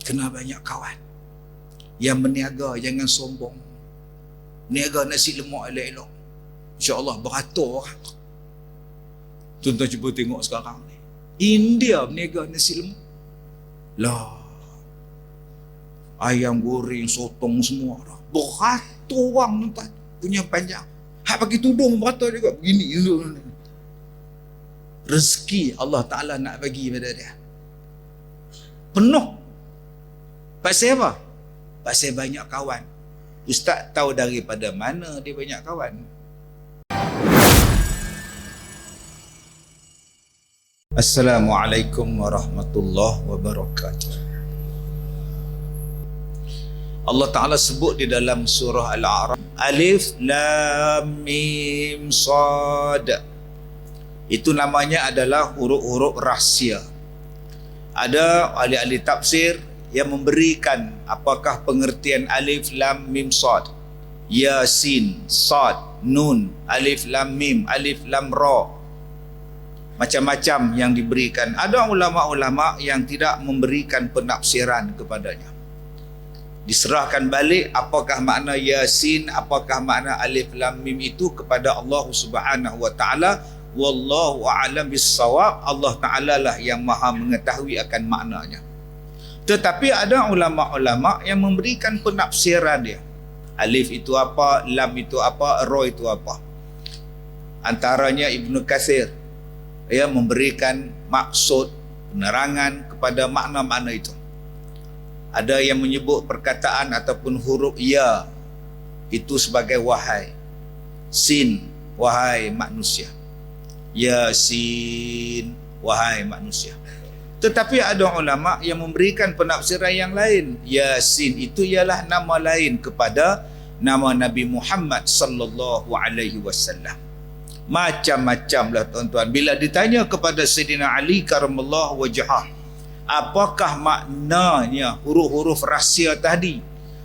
Kena banyak kawan. Yang berniaga jangan sombong. Niaga nasi lemak elok-elok, InsyaAllah beratur orang. Tuan-tuan cuba tengok sekarang ni, India berniaga nasi lemak. Lah, ayam goreng, sotong semua dah. Beratur orang tuan punya panjang. Hak pakai tudung beratur juga begini. Rezeki Allah Ta'ala nak bagi pada dia. Penuh. Pasal apa? Pasal banyak kawan. Ustaz tahu daripada mana dia banyak kawan? Assalamualaikum warahmatullahi wabarakatuh. Allah Ta'ala sebut di dalam surah Al-A'raf, Alif Lam Mim Sad. Itu namanya adalah huruf-huruf rahsia. Ada ahli-ahli tafsir yang memberikan apakah pengertian Alif Lam Mim Sad, Yasin, Sad, Nun, Alif Lam Mim, Alif Lam Ra. Macam-macam yang diberikan. Ada ulama-ulama yang tidak memberikan penafsiran kepadanya. Diserahkan balik apakah makna Yasin, apakah makna Alif Lam Mim itu kepada Allah Subhanahu wa taala. Wallahu a'lam bis-shawab. Allah Taala lah yang Maha mengetahui akan maknanya. Tetapi ada ulama-ulama yang memberikan penafsiran dia. Alif itu apa, Lam itu apa, Ra itu apa. Antaranya Ibnu Katsir memberikan maksud, penerangan kepada makna-makna itu. Ada yang menyebut perkataan ataupun huruf ya itu sebagai wahai, sin wahai manusia, Yasin wahai manusia. Tetapi ada ulama yang memberikan penafsiran yang lain. Yasin itu ialah nama lain kepada nama Nabi Muhammad sallallahu alaihi wasallam. Macam-macam lah tuan-tuan. Bila ditanya kepada Sayyidina Ali karamallahu wajhah, apakah maknanya huruf-huruf rahsia tadi?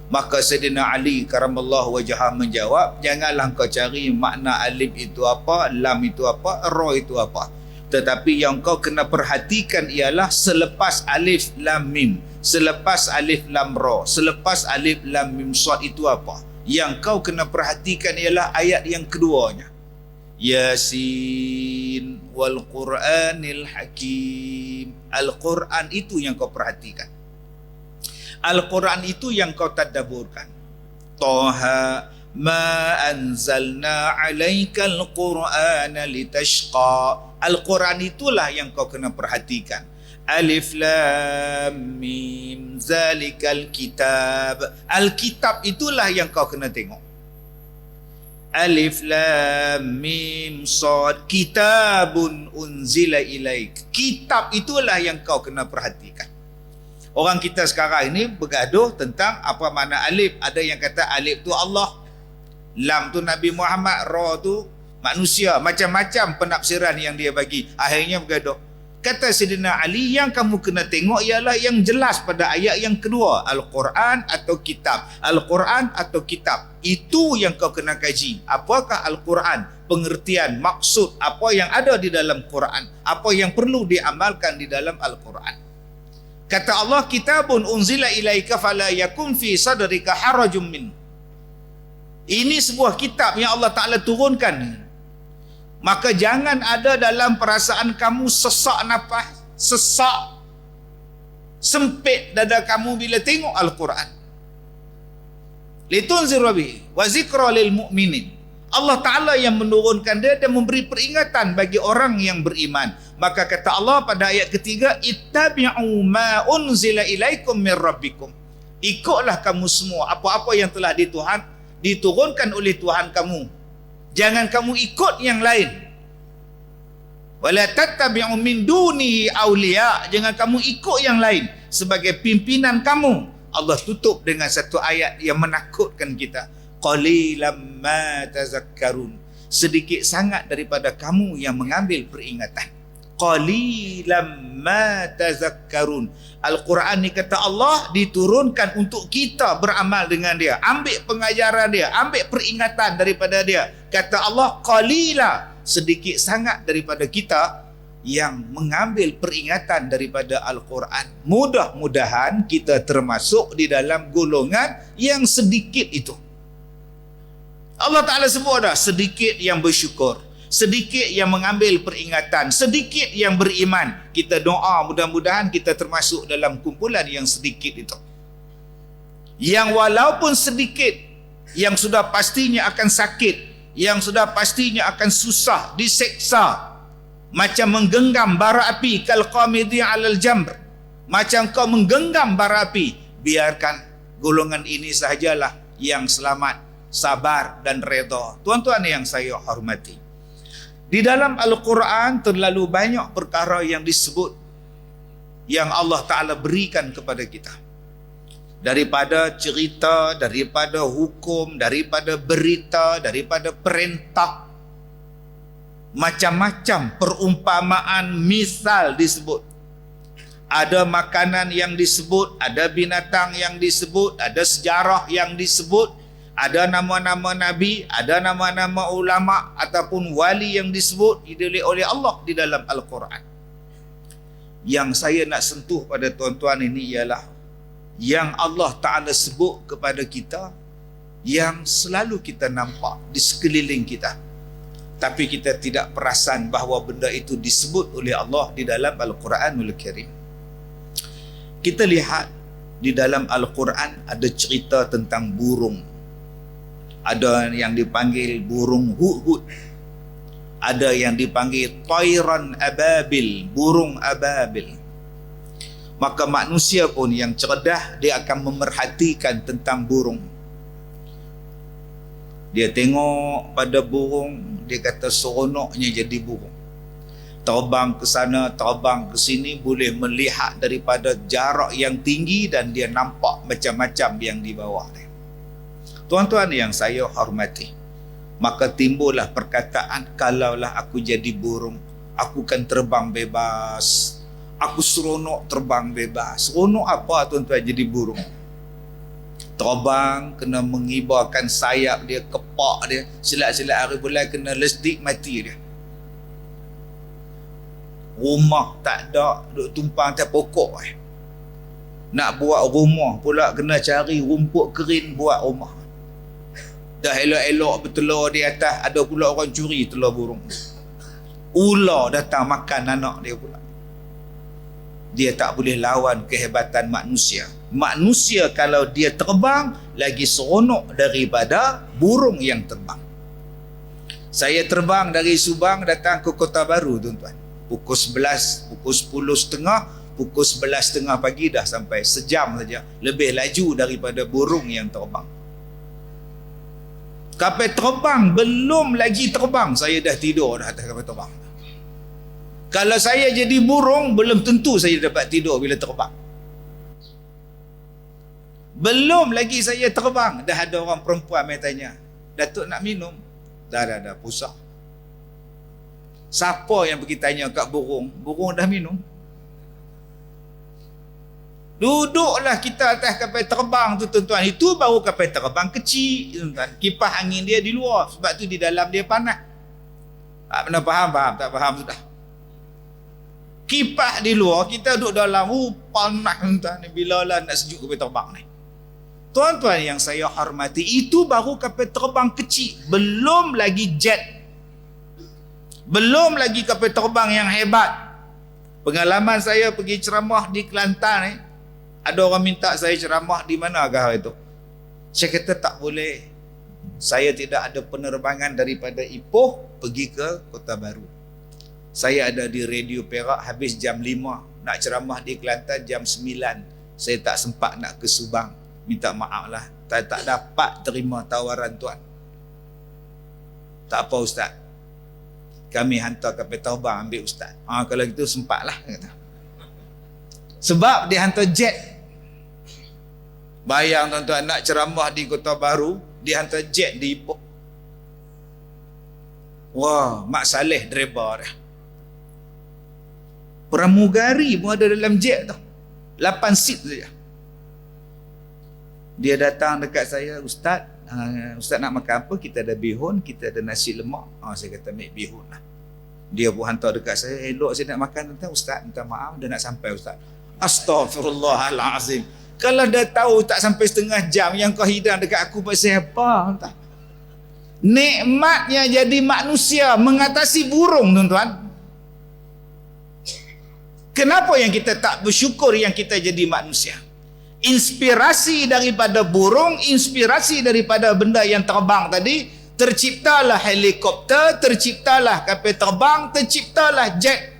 Maka Sayyidina Ali karamallahu wajhah menjawab, janganlah kau cari makna alif itu apa, lam itu apa, ra itu apa. Tetapi yang kau kena perhatikan ialah selepas alif lam mim, selepas alif lam ra, selepas alif lam mim sad itu apa. Yang kau kena perhatikan ialah ayat yang keduanya. Yasin wal Qur'anil Hakim. Al-Quran itu yang kau perhatikan. Al-Quran itu yang kau tadabburkan. Taha ma anzalna alaikal Qur'ana litashqa. Al-Quran itulah yang kau kena perhatikan. Alif Lam Mim zalikal kitab. Al-kitab itulah yang kau kena tengok. Alif Lam Mim Sad, kitabun unzila ilaik. Kitab itulah yang kau kena perhatikan. Orang kita sekarang ini bergaduh tentang apa makna alif. Ada yang kata alif tu Allah, lam tu Nabi Muhammad, ra tu manusia. Macam-macam penafsiran yang dia bagi. Akhirnya bergaduh. Kata Sayyidina Ali, yang kamu kena tengok ialah yang jelas pada ayat yang kedua. Al-Quran atau kitab. Al-Quran atau kitab. Itu yang kau kena kaji. Apakah Al-Quran? Pengertian, maksud, apa yang ada di dalam Quran. Apa yang perlu diamalkan di dalam Al-Quran. Kata Allah, kitabun unzila ilaika fala yakun fi sadrika harajum min. Ini sebuah kitab yang Allah Ta'ala turunkan. Maka jangan ada dalam perasaan kamu sesak nafas, sesak, sempit dada kamu bila tengok Al-Quran. Litunzira bihi wa zikra lil mu'minin. Allah Ta'ala yang menurunkan dia dan memberi peringatan bagi orang yang beriman. Maka kata Allah pada ayat ketiga, ittabi'u ma unzila ilaikum min rabbikum. Ikutlah kamu semua apa-apa yang telah diturunkan oleh Tuhan kamu. Jangan kamu ikut yang lain. Wala tattabi'u min dunihi awliya. Jangan kamu ikut yang lain sebagai pimpinan kamu. Allah tutup dengan satu ayat yang menakutkan kita. Qalilam ma tazakkarun. Sedikit sangat daripada kamu yang mengambil peringatan. Qalilam ma tazakkarun. Al-Quran ni kata Allah diturunkan untuk kita beramal dengan dia. Ambil pengajaran dia, ambil peringatan daripada dia. Kata Allah, qalila, sedikit sangat daripada kita yang mengambil peringatan daripada Al-Quran. Mudah-mudahan kita termasuk di dalam golongan yang sedikit itu. Allah Ta'ala sebut dah, sedikit yang bersyukur, sedikit yang mengambil peringatan, sedikit yang beriman. Kita doa mudah-mudahan kita termasuk dalam kumpulan yang sedikit itu, yang walaupun sedikit, yang sudah pastinya akan sakit, yang sudah pastinya akan susah, diseksa, macam menggenggam bara api, kal qamidi 'alal jamr, macam kau menggenggam bara api. Biarkan golongan ini sahajalah yang selamat, sabar dan redha. Tuan-tuan yang saya hormati, di dalam Al-Quran terlalu banyak perkara yang disebut, yang Allah Ta'ala berikan kepada kita, daripada cerita, daripada hukum, daripada berita, daripada perintah, macam-macam perumpamaan, misal disebut. Ada makanan yang disebut, ada binatang yang disebut, ada sejarah yang disebut, ada nama-nama Nabi, ada nama-nama ulama ataupun wali yang disebut oleh Allah di dalam Al-Quran. Yang saya nak sentuh pada tuan-tuan ini ialah yang Allah Ta'ala sebut kepada kita, yang selalu kita nampak di sekeliling kita, tapi kita tidak perasan bahawa benda itu disebut oleh Allah di dalam Al-Quranul Karim. Kita lihat di dalam Al-Quran ada cerita tentang burung. Ada yang dipanggil burung hudhud, ada yang dipanggil tayran ababil, burung ababil. Maka manusia pun yang cerdas, dia akan memerhatikan tentang burung. Dia tengok pada burung, dia kata seronoknya jadi burung. Terbang ke sana, terbang ke sini, boleh melihat daripada jarak yang tinggi dan dia nampak macam-macam yang di bawah dia. Tuan-tuan yang saya hormati, maka timbullah perkataan, kalaulah aku jadi burung, aku kan terbang bebas. Aku seronok terbang bebas. Seronok apa tuan-tuan jadi burung? Terbang, kena mengibarkan sayap dia, kepak dia, silat-silat hari bulan kena lesdik, mati dia. Rumah tak ada, duduk tumpang atas pokok. Nak buat rumah pula kena cari rumput kering buat rumah. Dah elok-elok bertelur di atas, ada pula orang curi telur burung. Ular datang makan anak dia pula. Dia tak boleh lawan kehebatan manusia. Manusia kalau dia terbang lagi seronok daripada burung yang terbang. Saya terbang dari Subang datang ke Kota Baru tuan-tuan. Pukul 11, pukul 10.30, pukul 11.30 pagi dah sampai, sejam saja. Lebih laju daripada burung yang terbang. Kapal terbang, belum lagi terbang, saya dah tidur dah atas kapal terbang. Kalau saya jadi burung, belum tentu saya dapat tidur bila terbang. Belum lagi saya terbang, dah ada orang perempuan main tanya, Datuk nak minum? Dah, pusat. Siapa yang pergi tanya kat burung? Burung dah minum. Duduklah kita atas kapal terbang tu tuan-tuan. Itu baru kapal terbang kecil tuan-tuan. Kipas angin dia di luar, sebab tu di dalam dia panas. Tak pernah faham? Tak faham sudah. Kipas di luar, kita duduk dalam, panas tuan-tuan. Bila lah nak sejuk kapal terbang ni. Tuan-tuan yang saya hormati, itu baru kapal terbang kecil. Belum lagi jet. Belum lagi kapal terbang yang hebat. Pengalaman saya pergi ceramah di Kelantan ni, ada orang minta saya ceramah di manakah itu. Saya kata tak boleh. Saya tidak ada penerbangan daripada Ipoh pergi ke Kota Baru. Saya ada di Radio Perak habis jam 5. Nak ceramah di Kelantan jam 9. Saya tak sempat nak ke Subang. Minta maaf lah. Tak dapat terima tawaran tuan. Tak apa Ustaz. Kami hantar kapal terbang ambil Ustaz. Kalau gitu sempatlah. Sebab dia hantar jet. Bayang tuan-tuan, nak ceramah di Kota Baru, dia hantar jet di Ipoh. Wah, Mak Saleh driver dia. Pramugari pun ada dalam jet tu. 8 seat saja. Dia datang dekat saya, Ustaz, Ustaz nak makan apa? Kita ada bihun, kita ada nasi lemak. Saya kata ambil bihun lah. Dia pun hantar dekat saya, elok saya nak makan tuan, ustaz minta maaf dah nak sampai ustaz. Astaghfirullahalazim. Kalau dah tahu tak sampai setengah jam yang kau hidang dekat aku pasal apa tuan? Nikmatnya jadi manusia mengatasi burung tuan-tuan. Kenapa yang kita tak bersyukur yang kita jadi manusia? Inspirasi daripada burung, inspirasi daripada benda yang terbang tadi, terciptalah helikopter, terciptalah kapal terbang, terciptalah jet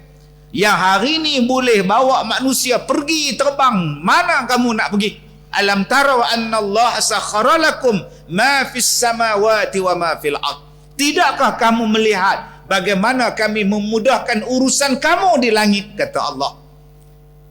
yang hari ni boleh bawa manusia pergi terbang mana kamu nak pergi. Alam tara anna Allah sakhara lakum ma fis samawati wa ma fil ard. Tidakkah kamu melihat bagaimana kami memudahkan urusan kamu di langit, kata Allah.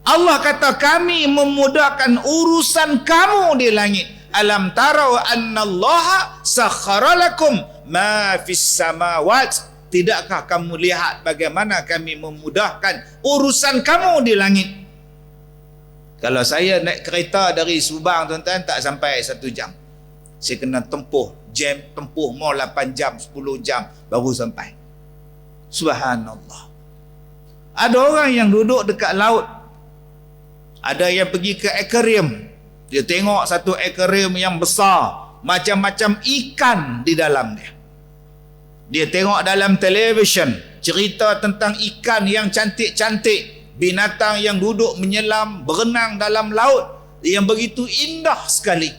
Allah kata kami memudahkan urusan kamu di langit. Alam tara anna Allah sakhara lakum ma fis samawati. Tidakkah kamu lihat bagaimana kami memudahkan urusan kamu di langit? Kalau saya naik kereta dari Subang tuan-tuan tak sampai 1 jam. Saya kena tempuh mau 8 jam, 10 jam baru sampai. Subhanallah. Ada orang yang duduk dekat laut. Ada yang pergi ke akuarium. Dia tengok satu akuarium yang besar, macam-macam ikan di dalam dia. Dia tengok dalam televisyen cerita tentang ikan yang cantik-cantik, binatang yang duduk menyelam, berenang dalam laut yang begitu indah sekali.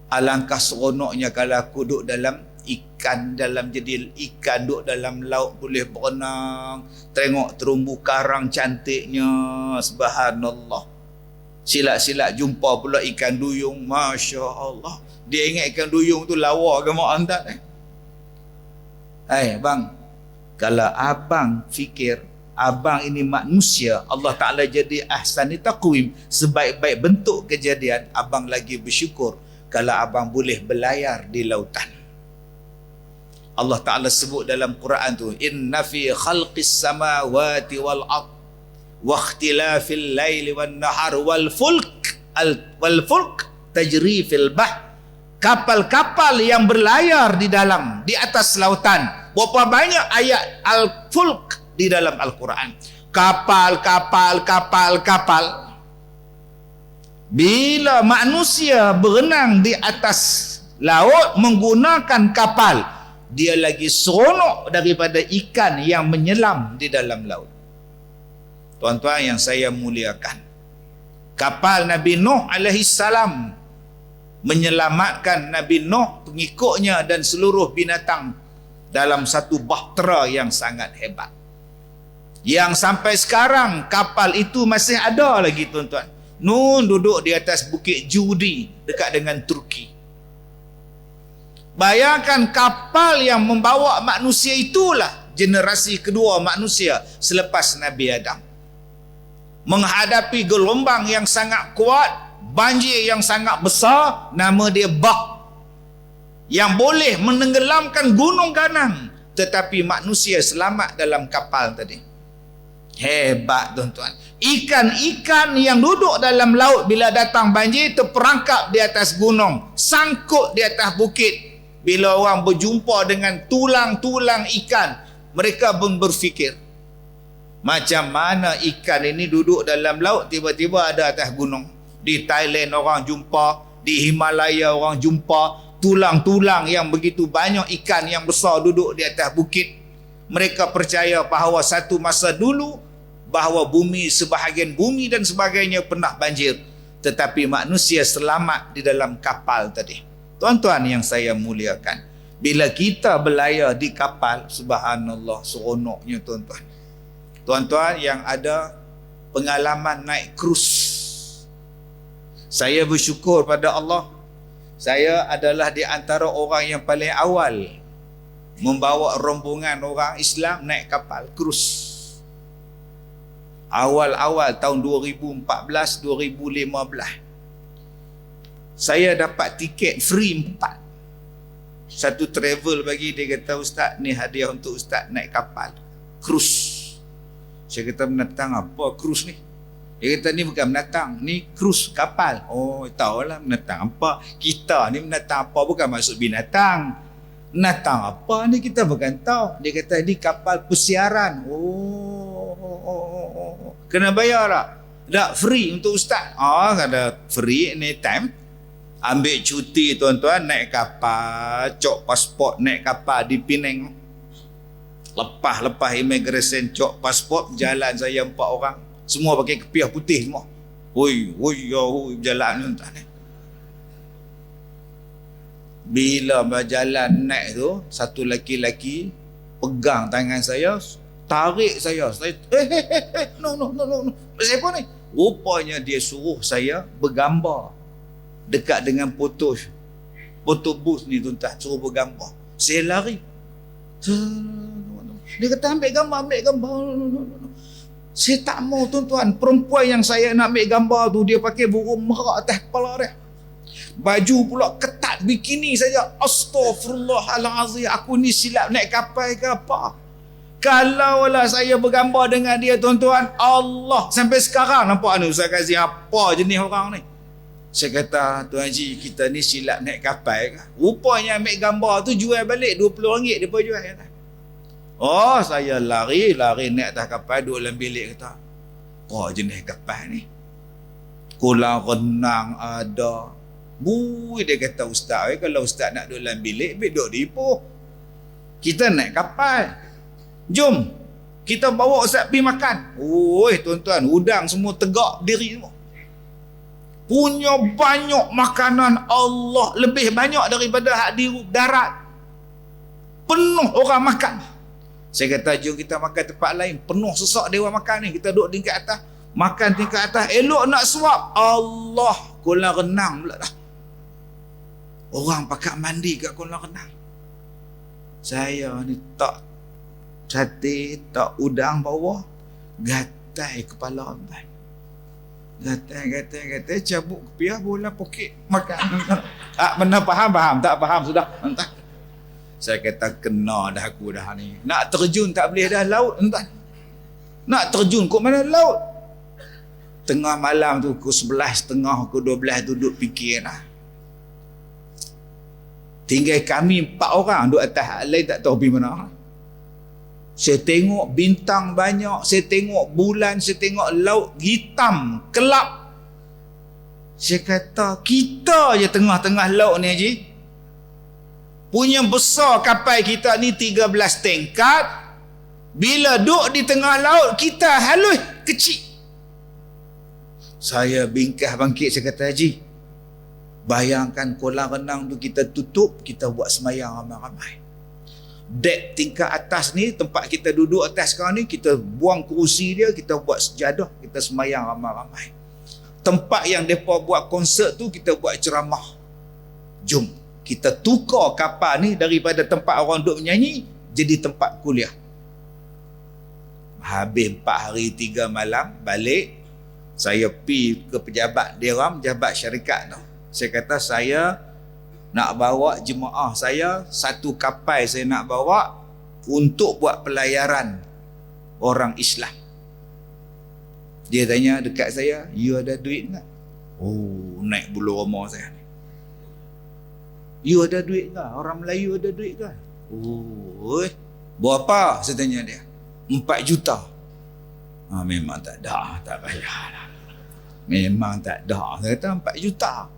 Alangkah seronoknya kalau aku duduk dalam ikan, dalam jadi ikan duduk dalam laut boleh berenang, tengok terumbu karang cantiknya, subhanallah. Silat-silat jumpa pula ikan duyung, Masya Allah. Dia ingat ikan duyung tu lawa ke mak antat. Bang, kalau abang fikir abang ini manusia, Allah Ta'ala jadi ahsani taqwim, sebaik-baik bentuk kejadian, abang lagi bersyukur kalau abang boleh berlayar di lautan. Allah Ta'ala sebut dalam Quran tu, inna fi khalqis samawati wal ard wa ikhtilafil laili wan nahar wal fulk tajri fil bahr. Kapal-kapal yang berlayar di atas lautan. Berapa banyak ayat al-fulk di dalam Al-Quran. Kapal. Bila manusia berenang di atas laut menggunakan kapal, dia lagi seronok daripada ikan yang menyelam di dalam laut. Tuan-tuan yang saya muliakan, kapal Nabi Nuh alaihi salam menyelamatkan Nabi Nuh, pengikutnya dan seluruh binatang dalam satu bahtera yang sangat hebat. Yang sampai sekarang kapal itu masih ada lagi tuan-tuan. Nun duduk di atas bukit Judi dekat dengan Turki. Bayangkan kapal yang membawa manusia itulah generasi kedua manusia selepas Nabi Adam. Menghadapi gelombang yang sangat kuat, banjir yang sangat besar, nama dia Bah, yang boleh menenggelamkan gunung ganang, tetapi manusia selamat dalam kapal tadi. Hebat tuan-tuan. Ikan-ikan yang duduk dalam laut bila datang banjir terperangkap di atas gunung, sangkut di atas bukit. Bila orang berjumpa dengan tulang-tulang ikan, mereka pun berfikir, macam mana ikan ini duduk dalam laut tiba-tiba ada atas gunung. Di Thailand orang jumpa, di Himalaya orang jumpa tulang-tulang yang begitu banyak ikan yang besar duduk di atas bukit. Mereka percaya bahawa satu masa dulu bahawa bumi, sebahagian bumi dan sebagainya pernah banjir, tetapi manusia selamat di dalam kapal tadi. Tuan-tuan yang saya muliakan, bila kita berlayar di kapal, subhanallah, seronoknya tuan-tuan. Tuan-tuan yang ada pengalaman naik krus, saya bersyukur pada Allah, saya adalah di antara orang yang paling awal membawa rombongan orang Islam naik kapal krus. Awal-awal tahun 2014, 2015. Saya dapat tiket free 4. Satu travel bagi, dia kata, Ustaz, ni hadiah untuk Ustaz naik kapal krus. Saya kata, menatang apa krus ni? Dia kata, ni bukan menatang, ni krus kapal. Oh, tahulah menatang apa. Kita ni menatang apa, bukan maksud binatang. Natang apa ni kita bukan tahu. Dia kata ni kapal pesiaran. Kena bayar tak? Tak, free untuk ustaz. Ada free anytime. Ambil cuti tuan-tuan, naik kapal, cok pasport, naik kapal di Penang. Lepas immigration, cok pasport, jalan saya 4 orang. Semua pakai kepiah putih semua. Hui, berjalan tuan-tuan. Bila berjalan naik tu, satu lelaki pegang tangan saya, tarik saya. No. Siapa ni? Rupanya dia suruh saya bergambar dekat dengan foto booth ni tuan-tuan, suruh bergambar. Saya lari. Dia kata ambil gambar. No. Saya tak mau tuan-tuan. Perempuan yang saya nak ambil gambar tu, dia pakai burung merak atas kepala dia. Baju pula ketat, bikini saja. Astaghfirullahalazim, aku ni silap naik kapal ke apa? Kalaulah saya bergambar dengan dia tuan-tuan, Allah, sampai sekarang nampak ni Ustaz Kazim apa jenis orang ni. Saya kata, Tuan Haji, kita ni silap naik kapal ke? Rupanya ambil gambar tu jual balik RM20 dia pun jual. Saya lari naik atas kapal, duduk dalam bilik, kata, jenis kapal ni, kolam renang ada. Dia kata, Ustaz, kalau Ustaz nak duduk dalam bilik, duduk di Ipoh. Kita naik kapal. Jom, kita bawa Ustaz pergi makan. Tuan-tuan, udang semua tegak berdiri semua. Punya banyak makanan Allah, lebih banyak daripada hak di darat. Penuh orang makan. Saya kata, jom kita makan tempat lain. Penuh sesak dewa makan ni. Kita duduk tingkat atas. Makan tingkat atas. Elok nak suap. Allah, kolam renang pula dah. Orang pakat mandi kat kolam renang. Saya ni tak sate, tak udang bawah, gatai kepala amban. Gatai, cabut kepiah, bola poket, makan. Benar faham? Tak faham sudah. Entah. Saya kata, kena dah aku dah ni. Nak terjun tak boleh dah laut, entah. Nak terjun kok mana laut? Tengah malam tu, pukul 11.30, pukul 12 duduk fikir lah. Tinggal kami 4 orang duduk atas, lain tak tahu pergi mana. Saya tengok bintang banyak, saya tengok bulan, saya tengok laut hitam, kelap. Saya kata, kita je tengah-tengah laut ni Haji. Punya besar kapal kita ni 13 tingkat. Bila duduk di tengah laut, kita halus kecil. Saya bingkah bangkit, saya kata, Haji, bayangkan kolam renang tu kita tutup, kita buat semayang ramai-ramai. Dek tingkat atas ni, tempat kita duduk atas sekarang ni, kita buang kerusi dia, kita buat sejadah, kita semayang ramai-ramai. Tempat yang mereka buat konsert tu, kita buat ceramah. Jom, kita tukar kapal ni daripada tempat orang duduk menyanyi, jadi tempat kuliah. Habis 4 hari 3 malam, balik, saya pergi ke pejabat Deram, pejabat syarikat tu. Saya kata, saya nak bawa jemaah saya, satu kapal saya nak bawa untuk buat pelayaran orang Islam. Dia tanya dekat saya, you ada duit tak? Naik bulu roma saya ni. You ada duit tak? Orang Melayu ada duit tak? Berapa? Saya tanya dia. 4 juta. Memang tak ada, tak payahlah. Memang tak ada. Saya kata 4 juta.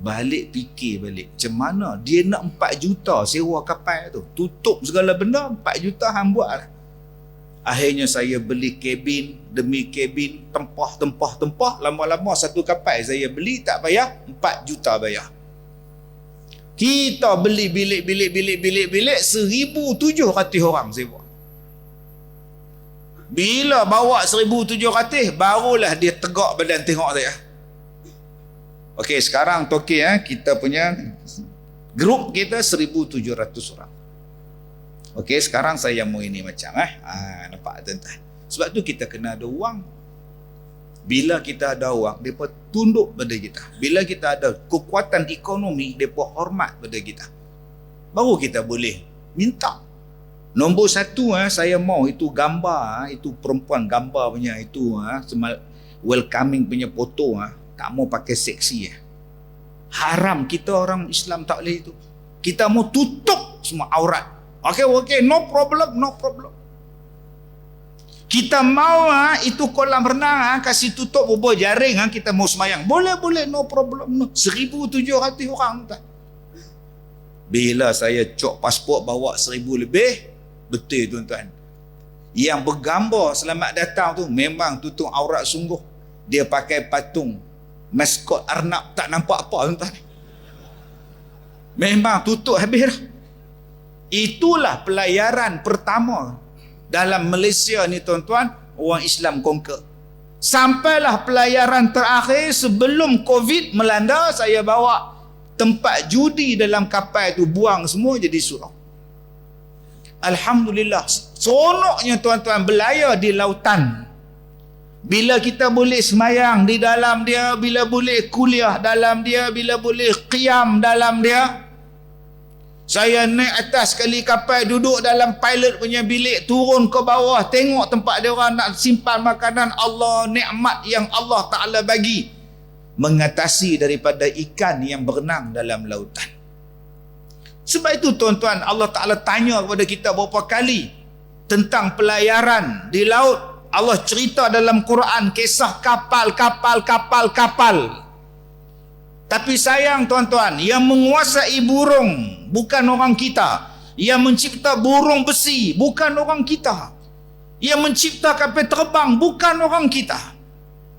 Balik fikir balik, macam mana dia nak 4 juta sewa kapal tu, tutup segala benda, 4 juta hang buat lah. Akhirnya saya beli kabin demi kabin, tempah, lama-lama satu kapal saya beli tak payah 4 juta bayar. Kita beli bilik 1,700 orang sewa. Bila bawa 1,700, barulah dia tegak badan tengok saya. Okey, sekarang Toki kita punya grup kita 1,700 orang. Okey, sekarang saya mau ini macam nampak tuan-tuan. Sebab tu kita kena ada wang. Bila kita ada wang, depa tunduk pada kita. Bila kita ada kekuatan ekonomi, depa hormat pada kita. Baru kita boleh minta. Nombor 1 saya mau itu gambar, itu perempuan gambar punya itu welcoming punya foto tak mau pakai seksi. Haram, kita orang Islam tak boleh itu. Kita mau tutup semua aurat. Okey, no problem. Kita mau itu kolam renang kasih tutup bubur jaring kita mau semayang. Boleh, no problem. No. 1,700 orang tak. Bila saya cok pasport bawa 1,000 lebih, betul tuan-tuan. Yang bergambar selamat datang tu memang tutup aurat sungguh. Dia pakai patung maskot arnab, tak nampak apa tuan-tuan. Memang tutup habis dah. Itulah pelayaran pertama dalam Malaysia ni tuan-tuan, orang Islam conquer. Sampailah pelayaran terakhir sebelum Covid melanda, saya bawa tempat judi dalam kapal tu, buang semua jadi surau. Alhamdulillah, seronoknya tuan-tuan berlayar di lautan. Bila kita boleh semayang di dalam dia, bila boleh kuliah dalam dia, bila boleh qiyam dalam dia. Saya naik atas sekali kapal, duduk dalam pilot punya bilik, turun ke bawah, tengok tempat dia orang nak simpan makanan. Allah, nikmat yang Allah Ta'ala bagi mengatasi daripada ikan yang berenang dalam lautan. Sebab itu tuan-tuan, Allah Ta'ala tanya kepada kita berapa kali tentang pelayaran di laut. Allah cerita dalam Quran kisah kapal. Tapi sayang tuan-tuan, yang menguasai burung bukan orang kita. Yang mencipta burung besi bukan orang kita. Yang mencipta kapal terbang bukan orang kita.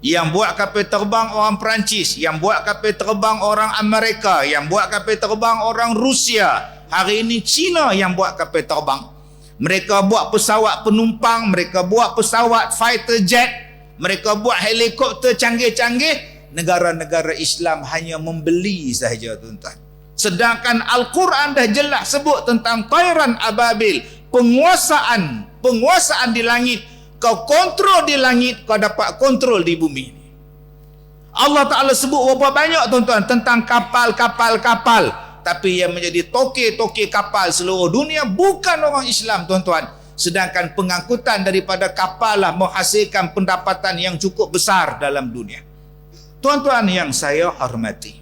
Yang buat kapal terbang orang Perancis, yang buat kapal terbang orang Amerika, yang buat kapal terbang orang Rusia. Hari ini China yang buat kapal terbang. Mereka buat pesawat penumpang, mereka buat pesawat fighter jet, mereka buat helikopter canggih-canggih. Negara-negara Islam hanya membeli sahaja tuan-tuan. Sedangkan Al-Quran dah jelas sebut tentang tayran ababil, penguasaan di langit. Kau kontrol di langit, kau dapat kontrol di bumi ini. Allah Ta'ala sebut berapa banyak tuan-tuan tentang kapal. Tapi yang menjadi toke-toke kapal seluruh dunia bukan orang Islam tuan-tuan. Sedangkan pengangkutan daripada kapal lah menghasilkan pendapatan yang cukup besar dalam dunia. Tuan-tuan yang saya hormati,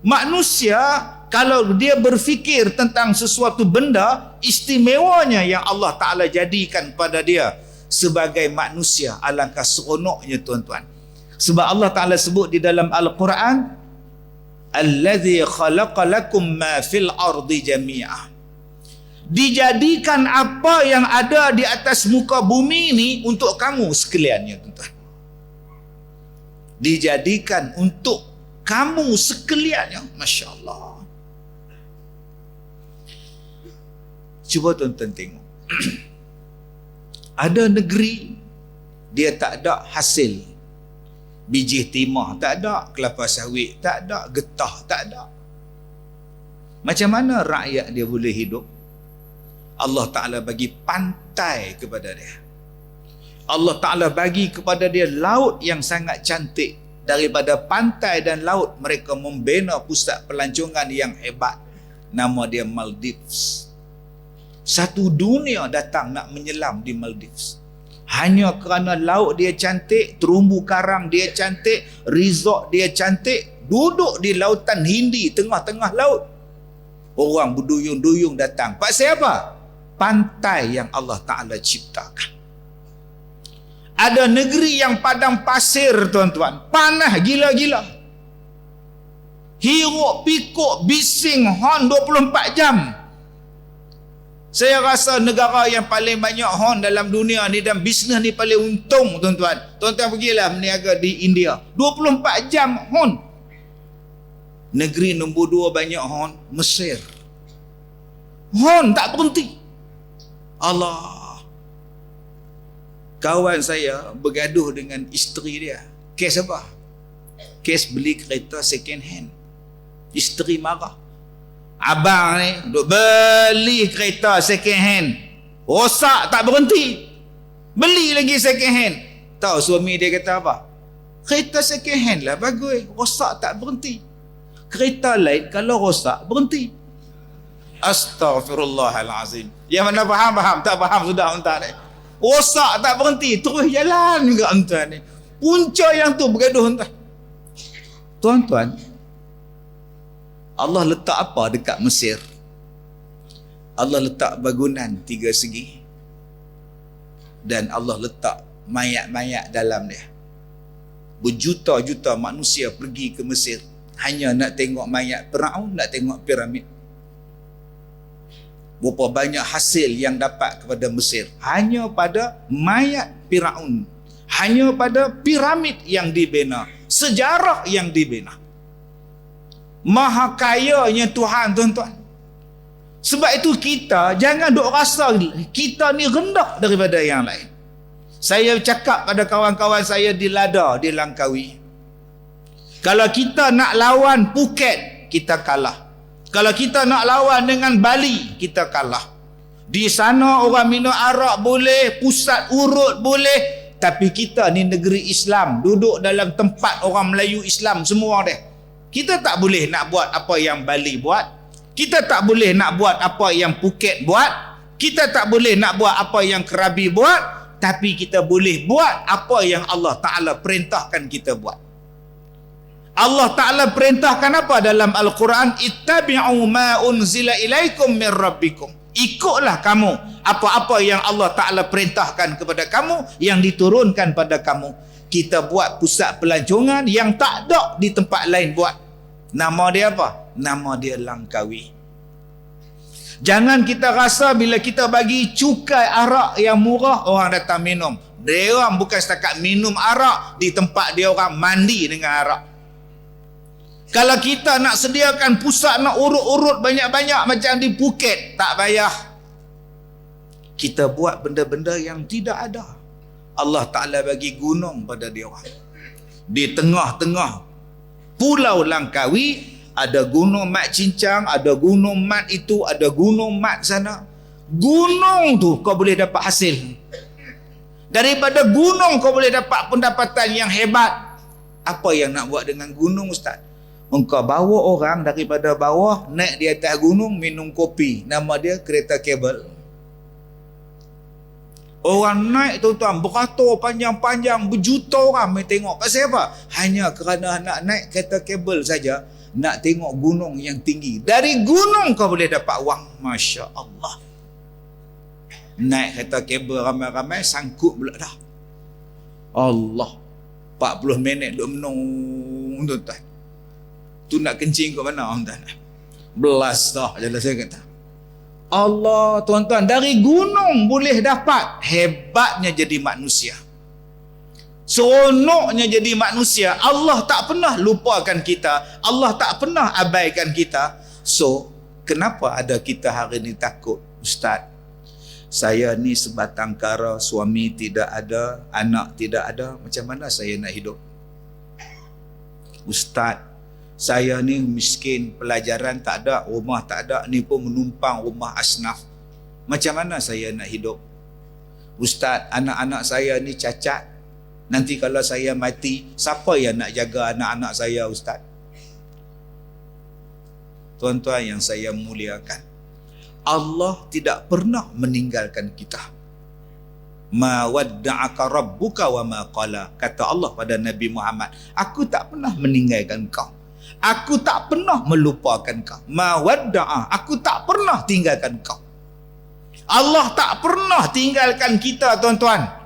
manusia kalau dia berfikir tentang sesuatu benda, istimewanya yang Allah Ta'ala jadikan pada dia sebagai manusia, alangkah seronoknya tuan-tuan. Sebab Allah Ta'ala sebut di dalam Al-Quran, Allazi khalaqa lakum ma fil ardi jami'ah. Dijadikan apa yang ada di atas muka bumi ini untuk kamu sekaliannya tuan-tuan. Dijadikan untuk kamu sekaliannya. Masya Allah. Cuba tuan-tuan tengok. Ada negeri dia tak ada hasil biji timah, tak ada kelapa sawit, tak ada getah, tak ada. Macam mana rakyat dia boleh hidup? Allah Ta'ala bagi pantai kepada dia. Allah Ta'ala bagi kepada dia laut yang sangat cantik. Daripada pantai dan laut mereka membina pusat pelancongan yang hebat. Nama dia Maldives. Satu dunia datang nak menyelam di Maldives. Hanya kerana laut dia cantik, terumbu karang dia cantik, resort dia cantik, duduk di lautan Hindi, tengah-tengah laut. Orang berduyung-duyung datang. Pasal apa? Pantai yang Allah Ta'ala ciptakan. Ada negeri yang padang pasir tuan-tuan, panas gila-gila. Hiruk, pikuk, bising, hon 24 jam. Saya rasa negara yang paling banyak hon dalam dunia ni dan bisnes ni paling untung tuan-tuan. Tuan-tuan pergilah berniaga di India. 24 jam hon. Negeri nombor 2 banyak hon, Mesir. Hon tak berhenti. Allah. Kawan saya bergaduh dengan isteri dia. Kes apa? Kes beli kereta second hand. Isteri marah. Abang ni duk beli kereta second hand, rosak tak berhenti, beli lagi second hand. Tahu suami dia kata apa? Kereta second hand lah bagus, rosak tak berhenti. Kereta lain kalau rosak berhenti. Astaghfirullahalazim. Yang mana faham, tak faham sudah entah ni. Rosak tak berhenti, terus jalan juga entah ni. Punca yang tu bergaduh entah. Tuan-tuan, Allah letak apa dekat Mesir? Allah letak bangunan 3 segi dan Allah letak mayat-mayat dalam dia. Berjuta-juta manusia pergi ke Mesir hanya nak tengok mayat Firaun, nak tengok piramid. Berapa banyak hasil yang dapat kepada Mesir hanya pada mayat Firaun, hanya pada piramid yang dibina, sejarah yang dibina. Maha kayanya Tuhan, tuan-tuan. Sebab itu kita jangan duk rasa kita ni rendah daripada yang lain. Saya cakap pada kawan-kawan saya di Lada, di Langkawi, kalau kita nak lawan Phuket, kita kalah. Kalau kita nak lawan dengan Bali, kita kalah. Di sana orang minum arak boleh, pusat urut boleh, tapi kita ni negeri Islam, duduk dalam tempat orang Melayu Islam semua dia. Kita tak boleh nak buat apa yang Bali buat. Kita tak boleh nak buat apa yang Phuket buat. Kita tak boleh nak buat apa yang Krabi buat. Tapi kita boleh buat apa yang Allah Ta'ala perintahkan kita buat. Allah Ta'ala perintahkan apa dalam Al-Quran? Ittabi'u ma unzila ilaikum min rabbikum. Ikutlah kamu apa-apa yang Allah Ta'ala perintahkan kepada kamu, yang diturunkan pada kamu. Kita buat pusat pelancongan yang tak ada di tempat lain buat. Nama dia apa? Nama dia Langkawi. Jangan kita rasa bila kita bagi cukai arak yang murah, orang datang minum. Dia orang bukan setakat minum arak, di tempat dia orang mandi dengan arak. Kalau kita nak sediakan pusat, nak urut-urut banyak-banyak macam di Phuket, tak payah. Kita buat benda-benda yang tidak ada. Allah Ta'ala bagi gunung pada dia orang. Di tengah-tengah Pulau Langkawi ada gunung Mat Cincang, ada gunung Mat itu, ada gunung Mat sana. Gunung tu kau boleh dapat hasil. Daripada gunung kau boleh dapat pendapatan yang hebat. Apa yang nak buat dengan gunung, Ustaz? Engkau bawa orang daripada bawah naik di atas gunung minum kopi. Nama dia kereta kabel. Orang naik, tuan-tuan, beratur panjang-panjang, berjuta orang main tengok. Pasal apa? Hanya kerana nak naik kereta kabel saja, nak tengok gunung yang tinggi. Dari gunung kau boleh dapat wang. Masya Allah. Naik kereta kabel ramai-ramai, sangkut pula dah. Allah. 40 minit duk menung, tuan-tuan. Tu nak kencing kat mana, tuan-tuan? Belas dah, jelas saya kata. Allah, tuan-tuan, dari gunung boleh dapat. Hebatnya jadi manusia. Seronoknya jadi manusia. Allah tak pernah lupakan kita. Allah tak pernah abaikan kita. So, kenapa ada kita hari ni takut? Ustaz, saya ni sebatang kara, suami tidak ada, anak tidak ada. Macam mana saya nak hidup? Ustaz, saya ni miskin, pelajaran tak ada, rumah tak ada, ni pun menumpang rumah asnaf. Macam mana saya nak hidup? Ustaz, anak-anak saya ni cacat. Nanti kalau saya mati, siapa yang nak jaga anak-anak saya, Ustaz? Tuan-tuan yang saya muliakan, Allah tidak pernah meninggalkan kita. Ma wadda'aka rabbuka wa ma qala. Kata Allah pada Nabi Muhammad, aku tak pernah meninggalkan kau. Aku tak pernah melupakan kau. Ma wadda'a, aku tak pernah tinggalkan kau. Allah tak pernah tinggalkan kita, tuan-tuan.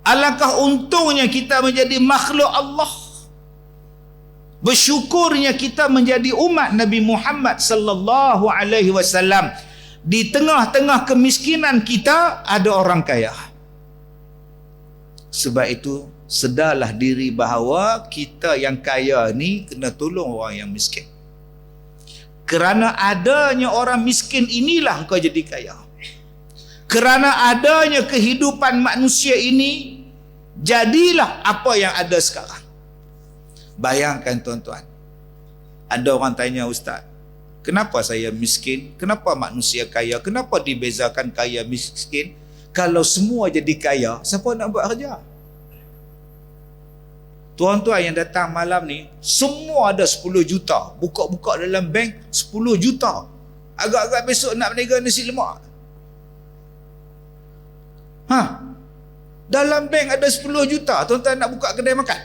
Alangkah untungnya kita menjadi makhluk Allah. Bersyukurnya kita menjadi umat Nabi Muhammad sallallahu alaihi wasallam. Di tengah-tengah kemiskinan kita ada orang kaya. Sebab itu sedarlah diri bahawa kita yang kaya ni kena tolong orang yang miskin. Kerana adanya orang miskin inilah kau jadi kaya. Kerana adanya kehidupan manusia ini, jadilah apa yang ada sekarang. Bayangkan, tuan-tuan, ada orang tanya, Ustaz, kenapa saya miskin? Kenapa manusia kaya? Kenapa dibezakan kaya miskin? Kalau semua jadi kaya, siapa nak buat kerja? Tuan-tuan yang datang malam ni, semua ada 10 juta. Buka-buka dalam bank 10 juta. Agak-agak besok nak berniaga nasi lemak. Dalam bank ada 10 juta. Tuan-tuan nak buka kedai makan?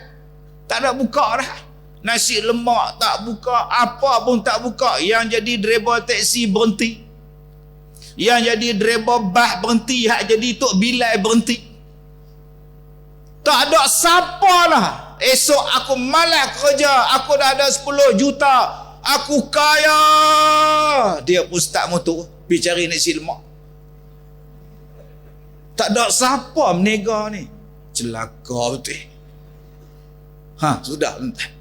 Tak nak buka dah. Nasi lemak tak buka, apa pun tak buka. Yang jadi driver taksi berhenti. Yang jadi driver bas berhenti, hak jadi Tok Bilal berhenti. Tak ada siapa lah. Esok aku malas kerja, aku dah ada 10 juta, aku kaya. Dia pun start motor pergi cari nasi lemak. Tak ada siapa menega ni. Celaka betul. Sudah tuan-tuan.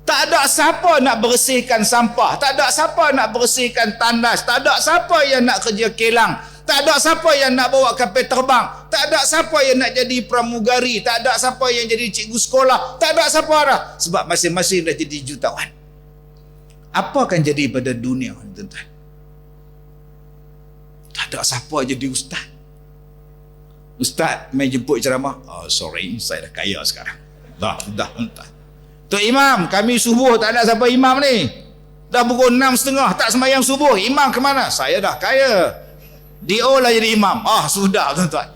Tak ada siapa nak bersihkan sampah, tak ada siapa nak bersihkan tandas, tak ada siapa yang nak kerja kilang, tak ada siapa yang nak bawa kapal terbang, tak ada siapa yang nak jadi pramugari, tak ada siapa yang jadi cikgu sekolah, tak ada siapa dah. Sebab masing-masing dah jadi jutawan. Apa akan jadi pada dunia, tuan-tuan? Tak ada siapa jadi ustaz. Ustaz main jemput ceramah, sorry, saya dah kaya sekarang. Dah, tuan-tuan. Tok Imam, kami subuh tak ada siapa imam ni. Dah pukul 6.30 tak sembahyang subuh. Imam ke mana? Saya dah kaya. DO lah jadi imam. Sudah tuan-tuan.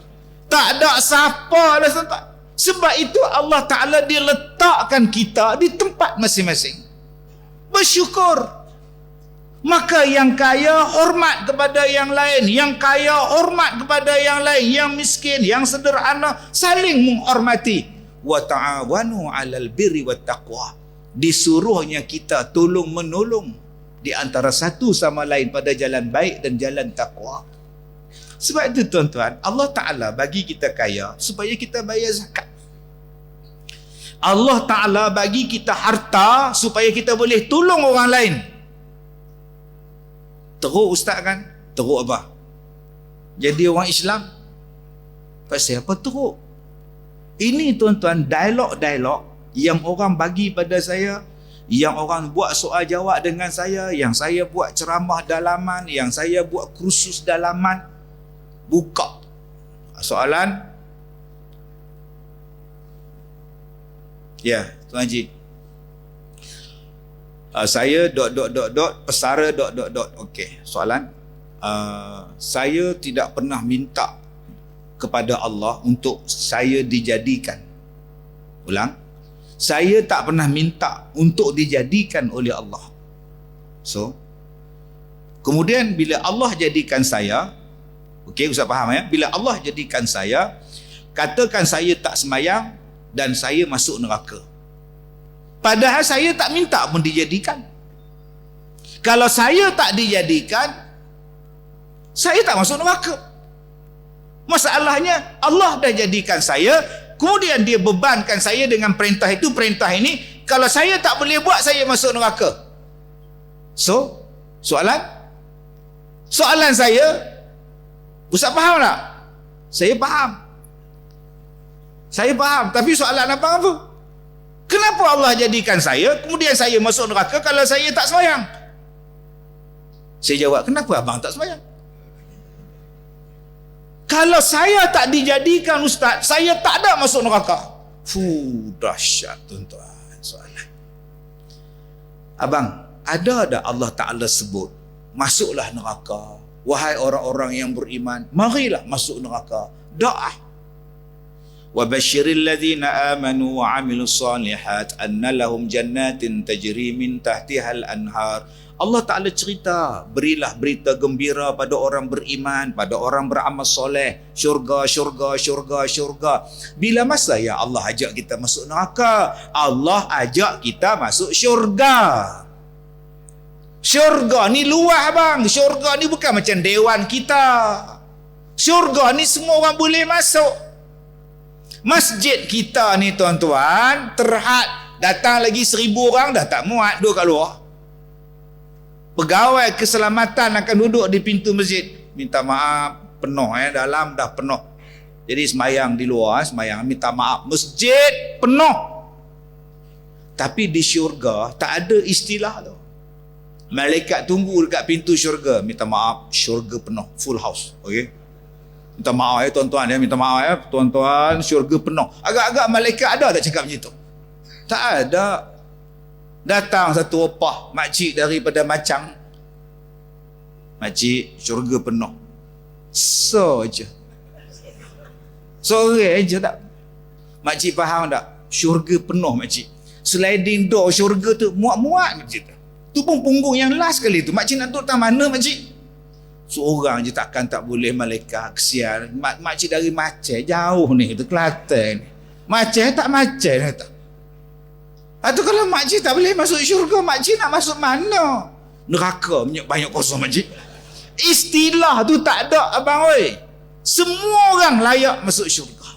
Tak ada siapa lah tuan-tuan. Sebab itu Allah Ta'ala dia letakkan kita di tempat masing-masing. Bersyukur. Maka yang kaya hormat kepada yang lain. Yang kaya hormat kepada yang lain. Yang miskin, yang sederhana saling menghormati. Wa ta'awanu 'alal birri wat taqwa. Disuruhnya kita tolong menolong di antara satu sama lain pada jalan baik dan jalan takwa. Sebab itu tuan-tuan, Allah Ta'ala bagi kita kaya supaya kita bayar zakat. Allah Ta'ala bagi kita harta supaya kita boleh tolong orang lain. Teruk ustaz kan? Teruk apa? Jadi orang Islam pasal apa teruk? Ini tuan-tuan dialog-dialog yang orang bagi pada saya, yang orang buat soal jawab dengan saya, yang saya buat ceramah dalaman, yang saya buat kursus dalaman. Buka soalan. Ya, Tuan Haji. Saya ... pesara ... Okey, soalan. Saya tidak pernah minta kepada Allah untuk saya dijadikan. Ulang. Saya tak pernah minta untuk dijadikan oleh Allah. So, kemudian bila Allah jadikan saya, okey, Ustaz faham ya? Bila Allah jadikan saya, katakan saya tak sembahyang dan saya masuk neraka. Padahal saya tak minta pun dijadikan. Kalau saya tak dijadikan, saya tak masuk neraka. Masalahnya Allah dah jadikan saya, kemudian dia bebankan saya dengan perintah itu, perintah ini. Kalau saya tak boleh buat, saya masuk neraka. So, soalan saya, Ustaz faham tak? Saya faham, tapi soalan apa? Kenapa Allah jadikan saya, kemudian saya masuk neraka kalau saya tak sembahyang? Saya jawab, kenapa abang tak sembahyang? Kalau saya tak dijadikan ustaz, saya tak ada masuk neraka. Dahsyat tuan-tuan soalan. Abang, ada Allah Ta'ala sebut, masuklah neraka. Wahai orang-orang yang beriman, marilah masuk neraka. Da'ah. Wa basyiril ladzina amanu wa 'amilus shalihat anna lahum jannatin tajri min tahtihal anhar. Allah Ta'ala cerita, berilah berita gembira pada orang beriman, pada orang beramal soleh. Syurga. Bila masa ya Allah ajak kita masuk neraka? Allah ajak kita masuk syurga. Syurga ni luas bang. Syurga ni bukan macam dewan kita. Syurga ni semua orang boleh masuk. Masjid kita ni tuan-tuan, terhad datang lagi 1,000 orang dah tak muat duduk kat luar. Pegawai keselamatan akan duduk di pintu masjid. Minta maaf, penuh dalam dah penuh. Jadi sembahyang di luar, sembahyang minta maaf. Masjid penuh. Tapi di syurga tak ada istilah tu. Malaikat tunggu dekat pintu syurga, minta maaf, syurga penuh, full house. Okey. Minta maaf tuan-tuan minta maaf tuan-tuan, syurga penuh. Agak-agak malaikat ada tak cakap macam tu? Tak ada. Datang satu opah makcik daripada Macang. Makcik, syurga penuh. So je. Sore je tak? Makcik faham tak? Syurga penuh makcik. Sliding door syurga tu muat-muat makcik tu. Tu pun punggung yang last kali tu. Makcik nak duduk tak mana makcik? Seorang je takkan tak boleh malaikat. Kesian. Makcik dari Maceh jauh ni, tu Kelantan ni. Maceh tak Maceh ni tak. Atau kalau makcik tak boleh masuk syurga, makcik nak masuk mana? Neraka banyak kosong makcik. Istilah tu tak ada abang oi. Semua orang layak masuk syurga.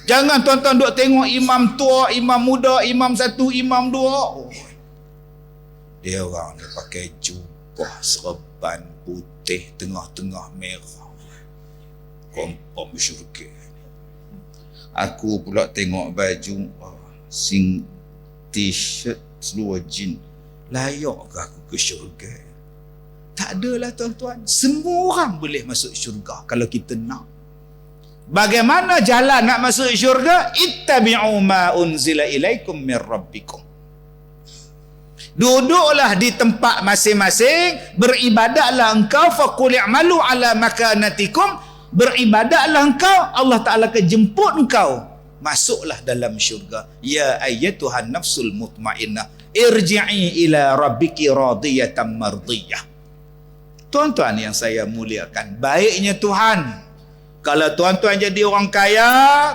Jangan tuan-tuan duk tengok imam tua, imam muda, imam satu, imam dua. Oh. Dia orang ni pakai jubah serban putih tengah-tengah merah. Confirm syurga. Aku pula tengok baju sing t-shirt seluar jin. Layak ke aku ke syurga? Tak adalah tuan-tuan. Semua orang boleh masuk syurga kalau kita nak. Bagaimana jalan nak masuk syurga? Ittabi'u ma unzila ilaikum min rabbikum. Duduklah di tempat masing-masing, beribadatlah engkau, faqul i'malu ala makanatikum, beribadatlah engkau, Allah Ta'ala akan jemput engkau, masuklah dalam syurga. Ya ayyatuhan nafsul mutmainnah, irji'i ila rabbiki radiyatan mardiyah. Tuan-tuan yang saya muliakan, baiknya Tuhan, kalau tuan-tuan jadi orang kaya,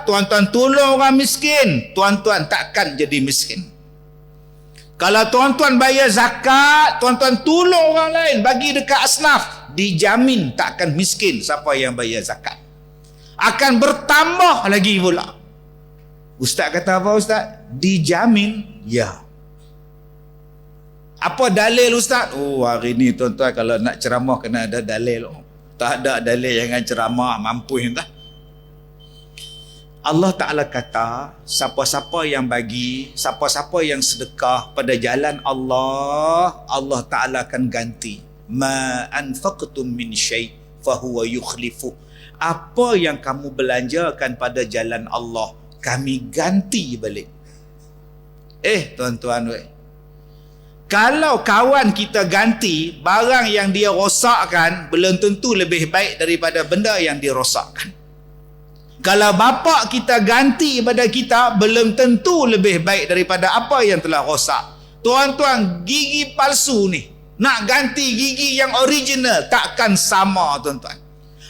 tuan-tuan tolong orang miskin, tuan-tuan takkan jadi miskin. Kalau tuan-tuan bayar zakat, tuan-tuan tolong orang lain, bagi dekat asnaf, dijamin takkan miskin siapa yang bayar zakat. Akan bertambah lagi pula. Ustaz kata apa Ustaz? Dijamin, ya. Apa dalil Ustaz? Oh, hari ni tuan-tuan kalau nak ceramah kena ada dalil. Tak ada dalil jangan ceramah, mampu entah. Allah Ta'ala kata, siapa-siapa yang bagi, siapa-siapa yang sedekah pada jalan Allah, Allah Ta'ala akan ganti. Ma anfaqtum min syai' fahuwa yukhlifu. Apa yang kamu belanjakan pada jalan Allah, kami ganti balik. Tuan-tuan weh, kalau kawan kita ganti barang yang dia rosakkan, belum tentu lebih baik daripada benda yang dirosakkan. Kalau bapa kita ganti pada kita, belum tentu lebih baik daripada apa yang telah rosak. Tuan-tuan, gigi palsu ni nak ganti gigi yang original takkan sama tuan-tuan.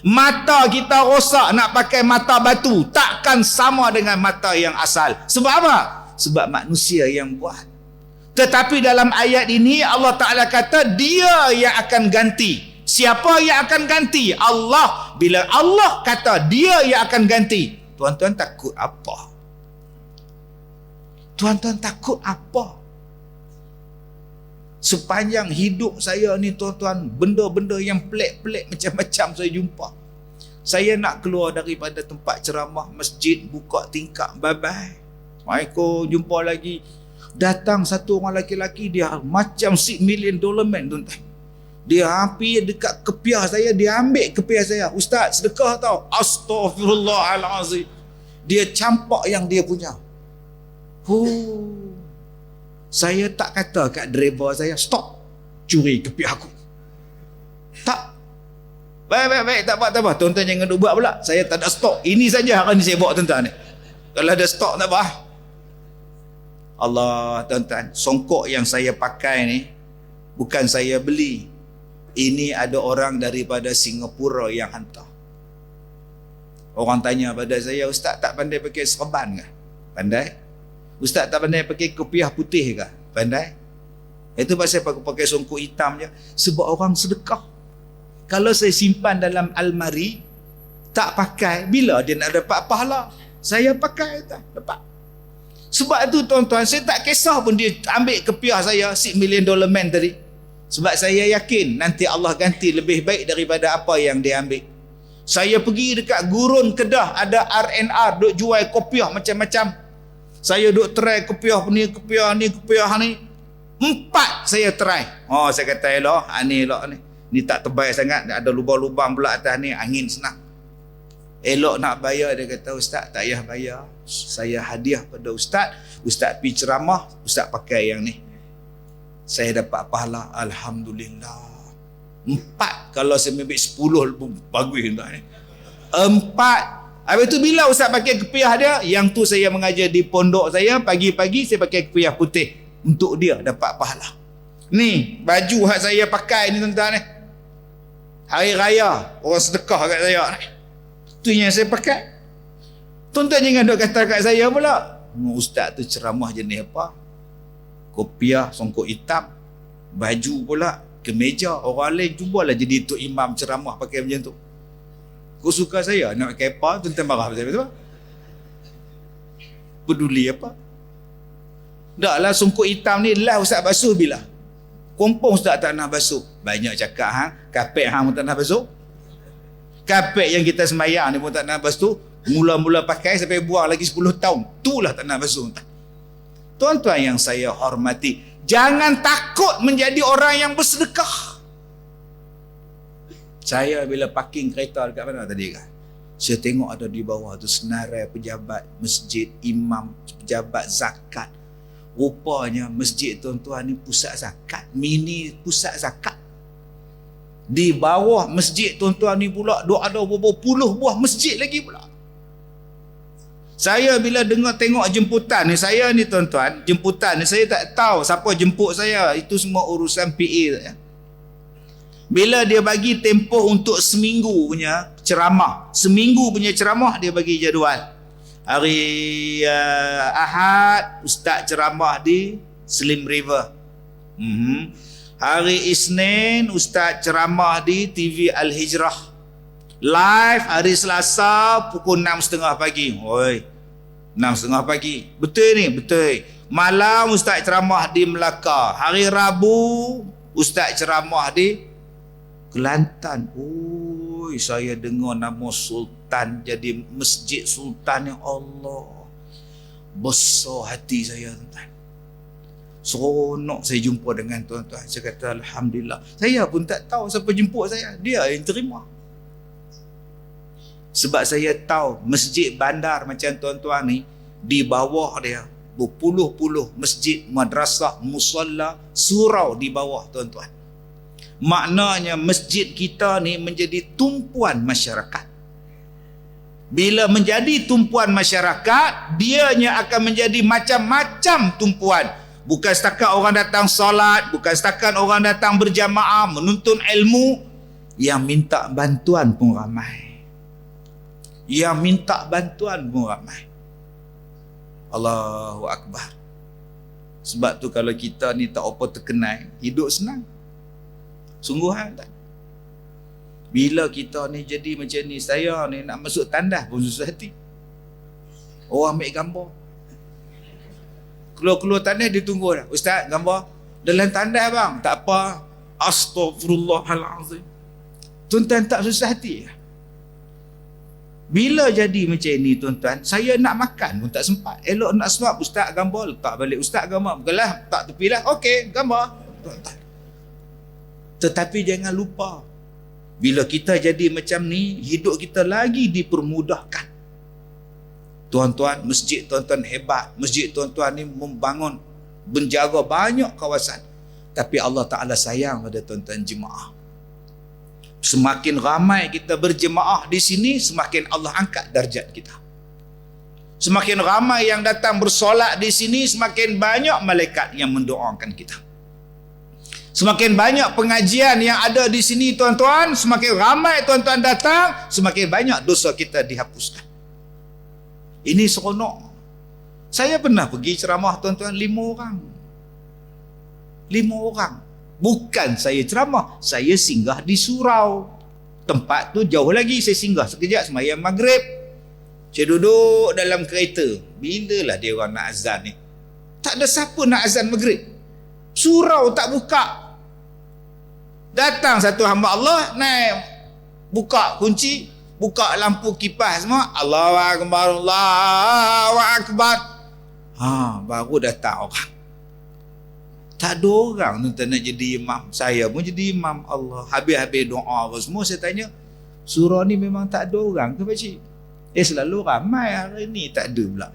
Mata kita rosak nak pakai mata batu takkan sama dengan mata yang asal. Sebab apa? Sebab manusia yang buat. Tetapi dalam ayat ini Allah Ta'ala kata dia yang akan ganti. Siapa yang akan ganti? Allah. Bila Allah kata dia yang akan ganti, tuan-tuan takut apa? Tuan-tuan takut apa? Sepanjang hidup saya ni tuan-tuan, benda-benda yang pelik-pelik macam-macam saya jumpa. Saya nak keluar daripada tempat ceramah, masjid, buka tingkap, bye-bye. Assalamualaikum, jumpa lagi. Datang satu orang lelaki, dia macam $6 million man tuan-tuan. Dia api dekat kepiah saya, dia ambil kepiah saya. Ustaz, sedekah tau. Astaghfirullahalazim. Dia campak yang dia punya. Saya tak kata kat driver saya, stop curi kepiah aku. Tak. Baik, tak apa. Tuan-tuan jangan duk buat pula. Saya tak ada stok. Ini saja hari ni saya bawa tuan-tuan ni. Kalau ada stok tak apa. Allah, tuan-tuan, songkok yang saya pakai ni bukan saya beli. Ini ada orang daripada Singapura yang hantar. Orang tanya pada saya, Ustaz tak pandai pakai serban ke? Pandai. Ustaz tak pandai pakai kopiah putih ke? Pandai. Itu pasal pakai songkok hitam je. Sebab orang sedekah. Kalau saya simpan dalam almari, tak pakai, bila dia nak dapat pahala? Saya pakai tak dapat. Sebab itu tuan-tuan, saya tak kisah pun dia ambil kepiah saya $6 million man tadi. Sebab saya yakin nanti Allah ganti lebih baik daripada apa yang dia ambil. Saya pergi dekat gurun Kedah, ada R&R duk jual kopiah macam-macam. Saya duk try kopiah ni. 4 saya try. Saya kata elok, ni elok ni. Ni tak tebal sangat, ada lubang-lubang pula atas ni, angin senang. Elok nak bayar, dia kata, Ustaz tak payah bayar. Saya hadiah pada Ustaz. Ustaz pergi ceramah, Ustaz pakai yang ni. Saya dapat pahala, alhamdulillah. 4, kalau saya ambil 10 pun bagus ni. 4. Habis tu bila Ustaz pakai kepiah dia, yang tu saya mengajar di pondok saya, pagi-pagi saya pakai kepiah putih untuk dia dapat pahala. Ni baju hak saya pakai ni tuan-tuan ni. Hari raya orang sedekah kat saya. Tu yang saya pakai. Tuan-tuan jangan duk kata kat saya pula, ustaz tu ceramah jenis apa? Kopiah songkok hitam, baju pula kemeja. Orang lain cubalah jadi tok imam ceramah pakai macam tu. Kau suka saya nak pakai apa? Tuan-tuan marah saya betul? Peduli apa? Taklah songkok hitam ni lah ustaz basuh bila? Kompong ustaz tak nak basuh. Banyak cakap hang, kapek hang pun tak nak basuh. Kapek yang kita sembahyang ni pun tak nak basuh. Mula-mula pakai sampai buang lagi 10 tahun. Itulah tak nak basuh. Tuan-tuan yang saya hormati, jangan takut menjadi orang yang bersedekah. Saya bila parking kereta dekat mana tadi kan, saya tengok ada di bawah tu senarai pejabat masjid, imam, pejabat zakat. Rupanya masjid tuan-tuan ni pusat zakat, mini pusat zakat. Di bawah masjid tuan-tuan ni pula ada beberapa puluh buah masjid lagi pula. Saya bila dengar tengok jemputan ni, saya ni tuan-tuan, jemputan ni saya tak tahu siapa jemput saya, itu semua urusan PA saya. Bila dia bagi tempoh untuk seminggu punya ceramah, dia bagi jadual. Hari Ahad ustaz ceramah di Slim River. Hari Isnin ustaz ceramah di TV Al-Hijrah. Live hari Selasa pukul 6.30 pagi. Oi, 6.30 pagi. Betul ni? Betul. Malam ustaz ceramah di Melaka. Hari Rabu ustaz ceramah di Kelantan. Oi, saya dengar nama Sultan jadi Masjid Sultan, ya Allah. Besar hati saya tuan-tuan. Seronok saya jumpa dengan tuan-tuan. Saya kata alhamdulillah. Saya pun tak tahu siapa jemput saya. Dia yang terima. Sebab saya tahu masjid bandar macam tuan-tuan ni, di bawah dia berpuluh-puluh masjid, madrasah, musalla, surau di bawah tuan-tuan. Maknanya masjid kita ni menjadi tumpuan masyarakat. Bila menjadi tumpuan masyarakat, dianya akan menjadi macam-macam tumpuan. Bukan setakat orang datang solat, bukan setakat orang datang berjamaah menuntut ilmu. Yang minta bantuan pun ramai. Allahu Akbar. Sebab tu kalau kita ni tak apa terkenal, hidup senang. Sungguhan tak? Bila kita ni jadi macam ni, saya ni nak masuk tandas pun susah hati. Orang ambil gambar. Keluar-keluar tandas dia tunggu dah. Ustaz, gambar dalam tandas bang. Tak apa. Astaghfirullahalazim. Tuan-tuan tak susah hati. Bila jadi macam ni tuan-tuan, saya nak makan pun tak sempat. Elok nak suap, ustaz gambar, letak balik. Ustaz gambar. Bukanlah, tak tepilah. Okey, gambar. Tuan-tuan. Tetapi jangan lupa, bila kita jadi macam ni, hidup kita lagi dipermudahkan. Tuan-tuan, masjid tuan-tuan hebat. Masjid tuan-tuan ni membangun, menjaga banyak kawasan. Tapi Allah Ta'ala sayang pada tuan-tuan jemaah. Semakin ramai kita berjemaah di sini, semakin Allah angkat darjat kita. Semakin ramai yang datang bersolat di sini, semakin banyak malaikat yang mendoakan kita. Semakin banyak pengajian yang ada di sini tuan-tuan, semakin ramai tuan-tuan datang, semakin banyak dosa kita dihapuskan. Ini seronok. Saya pernah pergi ceramah tuan-tuan 5 orang. 5 orang. Bukan saya ceramah, saya singgah di surau. Tempat tu jauh lagi, saya singgah sekejap sembahyang maghrib. Saya duduk dalam kereta. Bilalah dia orang nak azan ni. Tak ada siapa nak azan maghrib. Surau tak buka. Datang satu hamba Allah, naik, buka kunci, buka lampu kipas semua. Allahu Akbar, Allahu Akbar. Baru datang orang. Tak ada orang tuan nak jadi imam. Saya pun jadi imam. Allah. Habis-habis doa apa semua, saya tanya, surau ni memang tak ada orang ke pakcik? Selalu ramai, hari ni tak ada pula.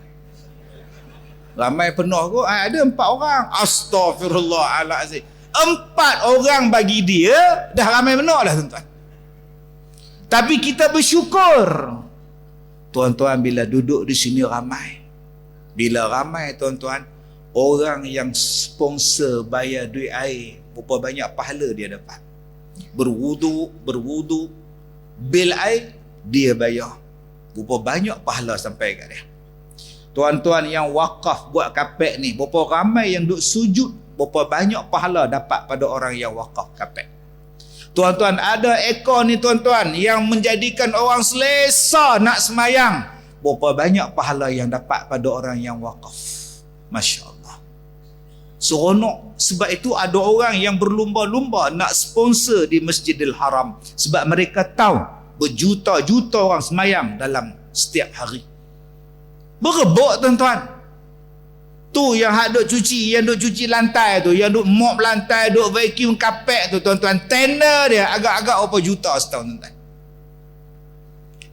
Ramai penuh kot. Ada 4 orang. Astaghfirullahaladzim. 4 orang bagi dia dah ramai benar lah tuan-tuan. Tapi kita bersyukur tuan-tuan bila duduk di sini ramai. Bila ramai tuan-tuan, orang yang sponsor bayar duit air, berapa banyak pahala dia dapat. berwudu, bil air, dia bayar. Berapa banyak pahala sampai kat dia. Tuan-tuan yang wakaf buat kapek ni, berapa ramai yang duk sujud, berapa banyak pahala dapat pada orang yang wakaf kapek. Tuan-tuan, ada ekor ni tuan-tuan yang menjadikan orang selesa nak semayang, berapa banyak pahala yang dapat pada orang yang wakaf. Masya Allah, seronok. Sebab itu ada orang yang berlumba-lumba nak sponsor di Masjidil Haram, sebab mereka tahu berjuta-juta orang semayang dalam setiap hari. Berebut tuan-tuan. Tu yang hak duk cuci lantai tu, yang duk mop lantai, duk vacuum kapek tu tuan-tuan, tender dia agak-agak berapa juta setahun tuan-tuan.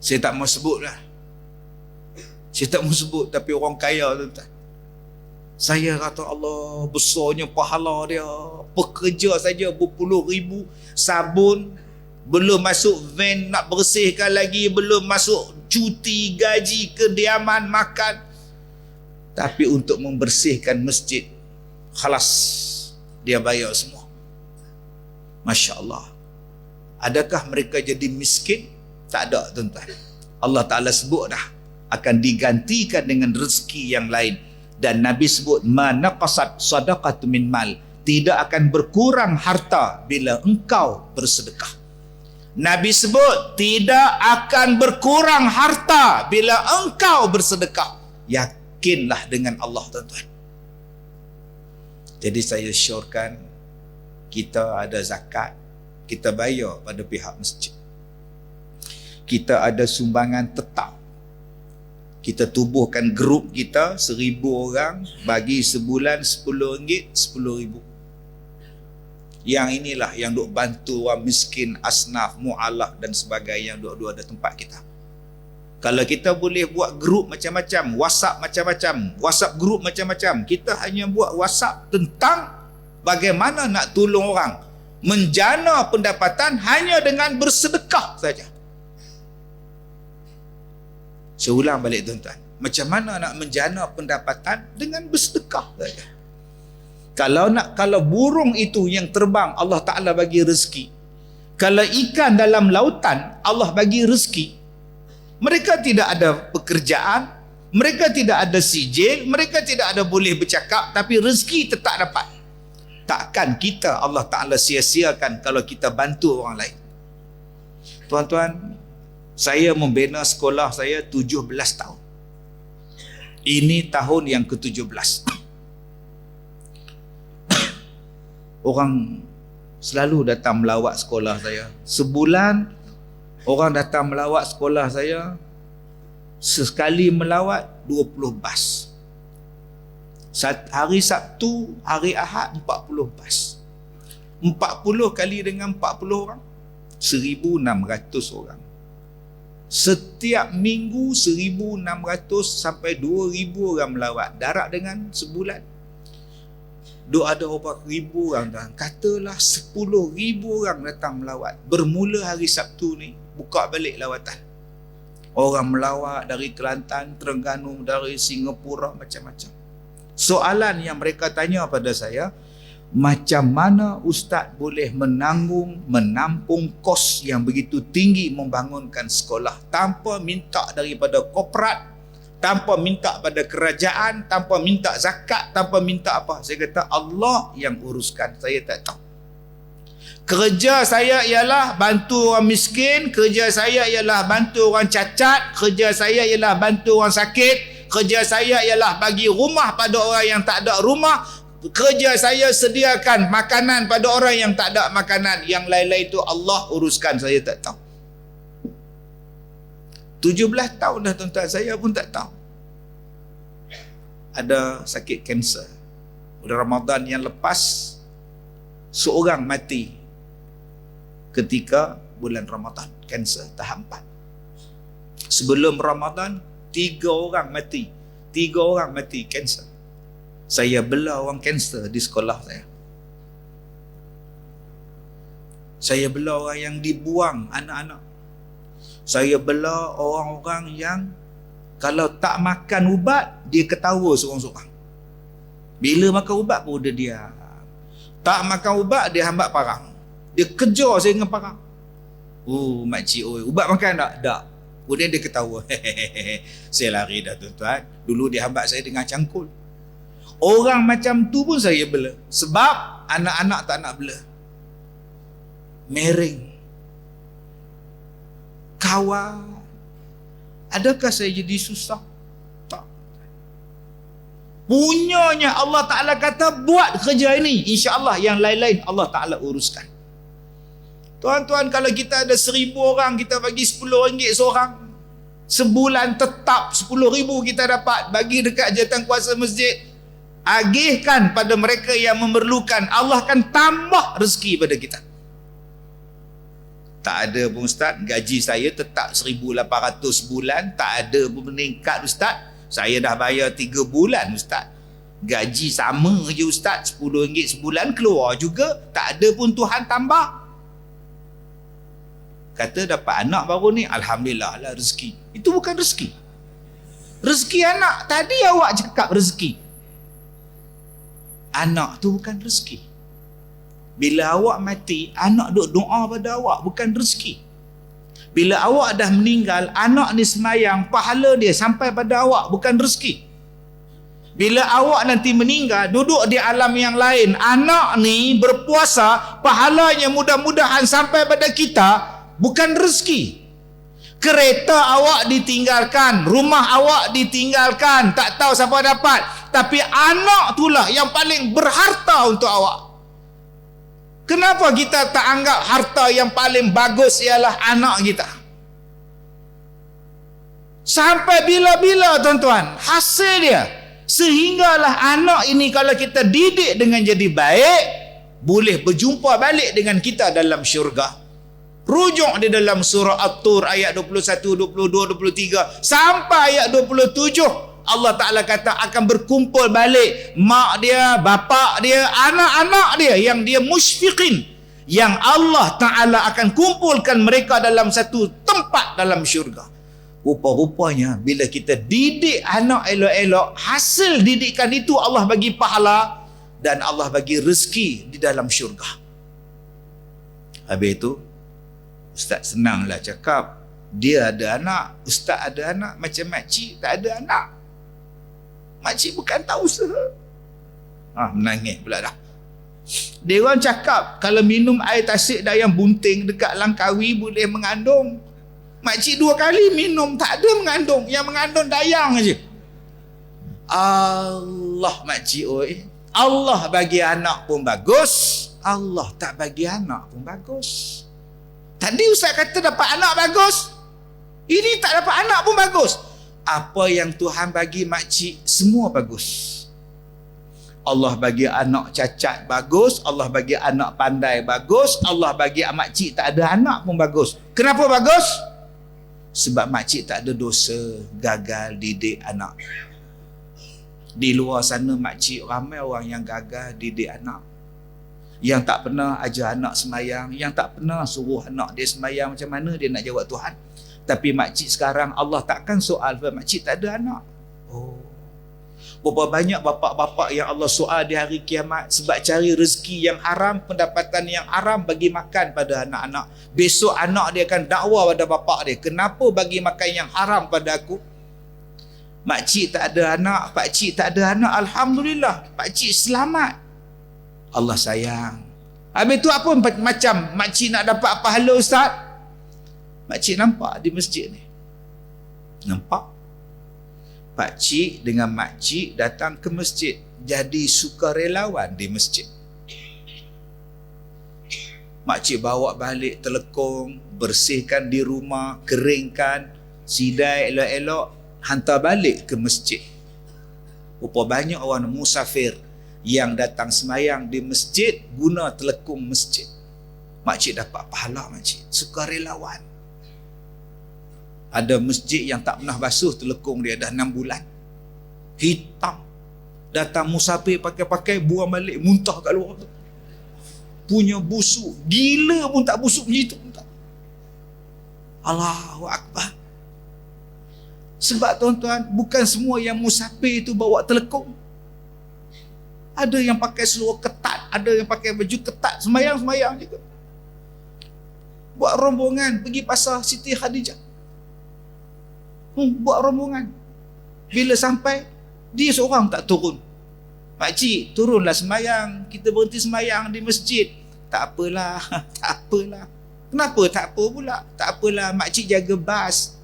Saya tak mau sebut lah. Saya tak mau sebut, tapi orang kaya tuan-tuan. Saya kata Allah, besarnya pahala dia. Pekerja saja berpuluh ribu, sabun, belum masuk van nak bersihkan lagi, belum masuk cuti, gaji, kediaman, makan. Tapi untuk membersihkan masjid, khalas, dia bayar semua. Masya Allah. Adakah mereka jadi miskin? Tak ada tuan-tuan. Allah Ta'ala sebut dah, akan digantikan dengan rezeki yang lain. Dan Nabi sebut, ma naqasat sadaqatu min mal, tidak akan berkurang harta bila engkau bersedekah. Nabi sebut, tidak akan berkurang harta bila engkau bersedekah. Yakinlah dengan Allah tuan-tuan. Jadi saya syorkan, kita ada zakat, kita bayar pada pihak masjid. Kita ada sumbangan tetap. Kita tubuhkan grup kita 1,000 orang, bagi sebulan RM10, RM10,000. Yang inilah yang duk bantu orang miskin, asnaf, mu'alaf dan sebagainya, duk ada tempat kita. Kalau kita boleh buat grup macam-macam, WhatsApp macam-macam, WhatsApp grup macam-macam, kita hanya buat WhatsApp tentang bagaimana nak tolong orang, menjana pendapatan hanya dengan bersedekah saja. Saya ulang balik tuan-tuan, macam mana nak menjana pendapatan dengan bersedekah saja. Kalau burung itu yang terbang, Allah Ta'ala bagi rezeki. Kalau ikan dalam lautan, Allah bagi rezeki. Mereka tidak ada pekerjaan, mereka tidak ada sijil, mereka tidak ada boleh bercakap, tapi rezeki tetap dapat. Takkan kita Allah Ta'ala sia-siakan kalau kita bantu orang lain. Tuan-tuan, saya membina sekolah saya 17 tahun. Ini tahun yang ke-17. Orang selalu datang melawat sekolah saya. Sebulan orang datang melawat sekolah saya. Sekali melawat 20 bas. Hari Sabtu, hari Ahad 40 bas. 40 kali dengan 40 orang, 1,600 orang. Setiap minggu 1,600 sampai 2,000 orang melawat. Darat dengan sebulan duk ada berapa ribu orang dah. Katalah 10,000 orang datang melawat. Bermula hari Sabtu ni, buka balik lawatan. Orang melawat dari Kelantan, Terengganu, dari Singapura, macam-macam. Soalan yang mereka tanya pada saya, macam mana Ustaz boleh menampung kos yang begitu tinggi membangunkan sekolah tanpa minta daripada korporat, tanpa minta pada kerajaan, tanpa minta zakat, tanpa minta apa? Saya kata Allah yang uruskan, saya tak tahu. Kerja saya ialah bantu orang miskin, kerja saya ialah bantu orang cacat, kerja saya ialah bantu orang sakit, kerja saya ialah bagi rumah pada orang yang tak ada rumah, kerja saya sediakan makanan pada orang yang tak ada makanan. Yang lain-lain itu Allah uruskan, saya tak tahu. 17 tahun dah tuan-tuan, saya pun tak tahu. Ada sakit kanser. Pada Ramadan yang lepas, seorang mati ketika bulan Ramadan, kanser tahap 4. Sebelum Ramadan, 3 orang mati. 3 orang mati kanser. Saya bela orang kanser di sekolah saya. Saya bela orang yang dibuang anak-anak. Saya bela orang-orang yang kalau tak makan ubat, dia ketawa seorang-seorang. Bila makan ubat pun dia. Tak makan ubat, dia hambat parang. Dia kejar saya dengan parang. Oh makcik, oi, ubat makan tak? Tak. Kemudian dia ketawa. Saya lari dah tuan-tuan. Dulu dia hambat saya dengan cangkul. Orang macam tu pun saya bela. Sebab anak-anak tak nak bela. Mereng. Kawan. Adakah saya jadi susah? Tak. Punyanya Allah Ta'ala kata buat kerja ini. InsyaAllah yang lain-lain Allah Ta'ala uruskan. Tuan-tuan, kalau kita ada 1,000 orang, kita bagi RM10 seorang. Sebulan tetap RM10,000 kita dapat. Bagi dekat jawatankuasa masjid. Agihkan pada mereka yang memerlukan. Allah akan tambah rezeki pada kita. Tak ada pun Ustaz, gaji saya tetap 1,800 sebulan. Tak ada pun meningkat Ustaz. Saya dah bayar 3 bulan Ustaz. Gaji sama je Ustaz, RM10 sebulan keluar juga. Tak ada pun Tuhan tambah. Kata dapat anak baru ni, alhamdulillah lah rezeki. Itu bukan rezeki. Rezeki anak. Tadi awak cakap rezeki. Anak tu bukan rezeki. Bila awak mati, anak duk doa pada awak, bukan rezeki. Bila awak dah meninggal, anak ni semayang, pahala dia sampai pada awak, bukan rezeki. Bila awak nanti meninggal, duduk di alam yang lain, anak ni berpuasa, pahalanya mudah-mudahan sampai pada kita, bukan rezeki. Kereta awak ditinggalkan, rumah awak ditinggalkan, tak tahu siapa dapat, tapi anak itulah yang paling berharta untuk awak. Kenapa kita tak anggap harta yang paling bagus ialah anak kita? Sampai bila-bila tuan-tuan hasil dia, sehinggalah anak ini kalau kita didik dengan jadi baik, boleh berjumpa balik dengan kita dalam syurga. Rujuk di dalam surah At-Tur ayat 21, 22, 23 sampai ayat 27. Allah Ta'ala kata akan berkumpul balik mak dia, bapak dia, anak-anak dia yang dia musyfiqin, yang Allah Ta'ala akan kumpulkan mereka dalam satu tempat dalam syurga. Rupa-rupanya bila kita didik anak elok-elok, hasil didikan itu Allah bagi pahala dan Allah bagi rezeki di dalam syurga. Habis itu Ustaz senanglah cakap, dia ada anak, Ustaz ada anak, macam makcik tak ada anak. Makcik bukan tahu usaha. Menangis pula dah. Dia orang cakap, kalau minum air tasik dayang bunting dekat Langkawi boleh mengandung. Makcik 2 kali minum, tak ada mengandung. Yang mengandung dayang aja. Allah makcik oi. Allah bagi anak pun bagus, Allah tak bagi anak pun bagus. Tadi Ustaz kata dapat anak bagus, ini tak dapat anak pun bagus. Apa yang Tuhan bagi makcik semua bagus. Allah bagi anak cacat bagus, Allah bagi anak pandai bagus, Allah bagi makcik tak ada anak pun bagus. Kenapa bagus? Sebab makcik tak ada dosa gagal didik anak. Di luar sana makcik ramai orang yang gagal didik anak. Yang tak pernah ajar anak semayang, yang tak pernah suruh anak dia semayang, macam mana dia nak jawab Tuhan. Tapi makcik sekarang Allah takkan soal makcik tak ada anak. Berapa banyak bapak-bapak yang Allah soal di hari kiamat sebab cari rezeki yang haram, pendapatan yang haram bagi makan pada anak-anak. Besok anak dia akan dakwa pada bapak dia, kenapa bagi makan yang haram pada aku? Makcik tak ada anak, pakcik tak ada anak, alhamdulillah, pakcik selamat. Allah sayang. Habis tu apa macam makcik nak dapat pahala Ustaz? Makcik nampak di masjid ni. Nampak? Pakcik dengan makcik datang ke masjid, jadi sukarelawan di masjid. Makcik bawa balik telekong, bersihkan di rumah, keringkan, sidai elok-elok, hantar balik ke masjid. Berapa banyak orang musafir yang datang semayang di masjid guna telekung masjid. Makcik dapat pahala makcik, sukarelawan. Ada masjid yang tak pernah basuh telekung dia dah 6 bulan. Hitam. Datang musafir pakai-pakai, buang balik, muntah kat luar tu. Punya busuk. Gila pun tak busuk macam itu. Allahu Akbar. Sebab tuan-tuan, bukan semua yang musafir itu bawa telekung. Ada yang pakai seluar ketat, ada yang pakai baju ketat, semayang-semayang juga. Buat rombongan pergi pasar Siti Khadijah. Buat rombongan. Bila sampai, dia seorang tak turun. Pakcik, turunlah sembayang. Kita berhenti sembayang di masjid. Tak apalah, tak apalah. Kenapa tak apa pula? Tak apalah, makcik jaga bas.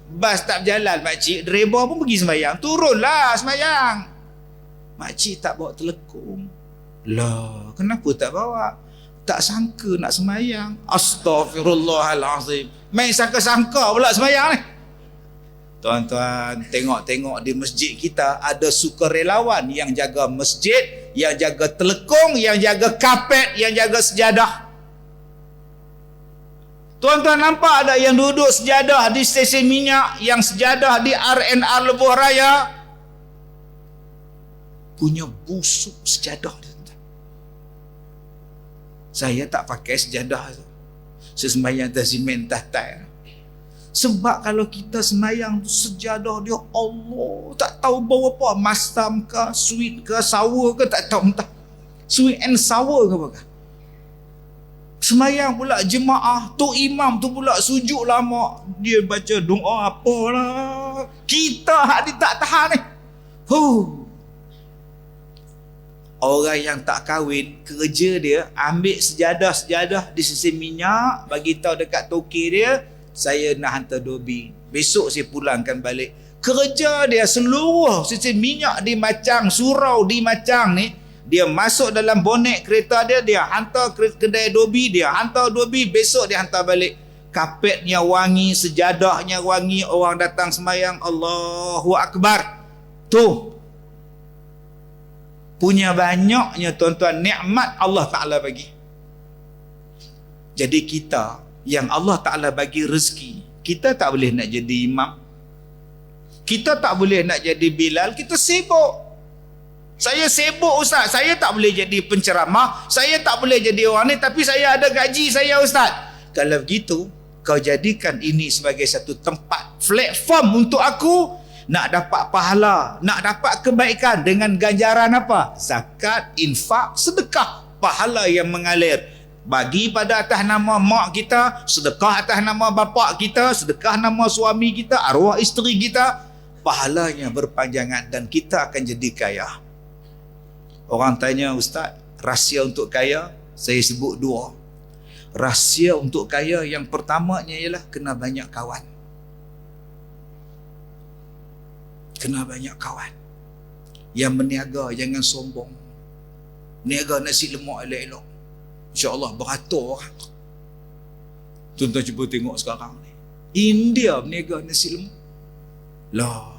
Bas tak berjalan makcik, driver pun pergi sembayang. Turunlah sembayang. Makcik tak bawa telekung. Lah, kenapa tak bawa? Tak sangka nak sembayang. Astaghfirullahalazim. Main sangka-sangka pula sembayang ni. Tuan-tuan, tengok-tengok di masjid kita ada sukarelawan yang jaga masjid, yang jaga telekung, yang jaga kapet, yang jaga sejadah. Tuan-tuan nampak ada yang duduk sejadah di stesen minyak, yang sejadah di RNR Lebuh Raya? Punya busuk sejadah dia. Saya tak pakai sejadah tu. Saya sembahyang atas simen tahtai. Sebab kalau kita sembahyang tu sejadah dia, Allah, tak tahu bawa apa, masam ke, sweet ke, sour ke, tak tahu entah. Sweet and sour ke apa ke. Sembahyang pula jemaah, tu imam tu pula sujud lama. Dia baca doa apalah. Kita hak dia tak tahan ni. Orang yang tak kahwin, kerja dia ambil sejadah-sejadah di sisi minyak, bagi tahu dekat toki dia, saya nak hantar dobi. Besok saya pulangkan balik. Kerja dia seluruh sisi minyak di Macang, surau di Macang ni, dia masuk dalam bonet kereta dia, dia hantar kedai dobi, dia hantar dobi, besok dia hantar balik. Kapetnya wangi, sejadahnya wangi, orang datang sembahyang, Allahu Akbar. Tu punya banyaknya tuan-tuan nikmat Allah Ta'ala bagi. Jadi kita yang Allah Ta'ala bagi rezeki, kita tak boleh nak jadi imam, kita tak boleh nak jadi Bilal, kita sibuk. Saya sibuk ustaz, saya tak boleh jadi penceramah, saya tak boleh jadi orang ni, tapi saya ada gaji saya ustaz. Kalau begitu, kau jadikan ini sebagai satu tempat, platform untuk aku nak dapat pahala, nak dapat kebaikan dengan ganjaran apa? Zakat, infak, sedekah, pahala yang mengalir. Bagi pada atas nama mak kita, sedekah atas nama bapa kita, sedekah nama suami kita, arwah isteri kita, pahalanya berpanjangan dan kita akan jadi kaya. Orang tanya, ustaz, rahsia untuk kaya? Saya sebut dua. Rahsia untuk kaya yang pertamanya ialah kena banyak kawan. Kena banyak kawan. Yang berniaga jangan sombong. Niaga nasi lemak elok-elok, InsyaAllah beratur orang. Tuan-tuan cuba tengok sekarang ni, India berniaga nasi lemak. Lah,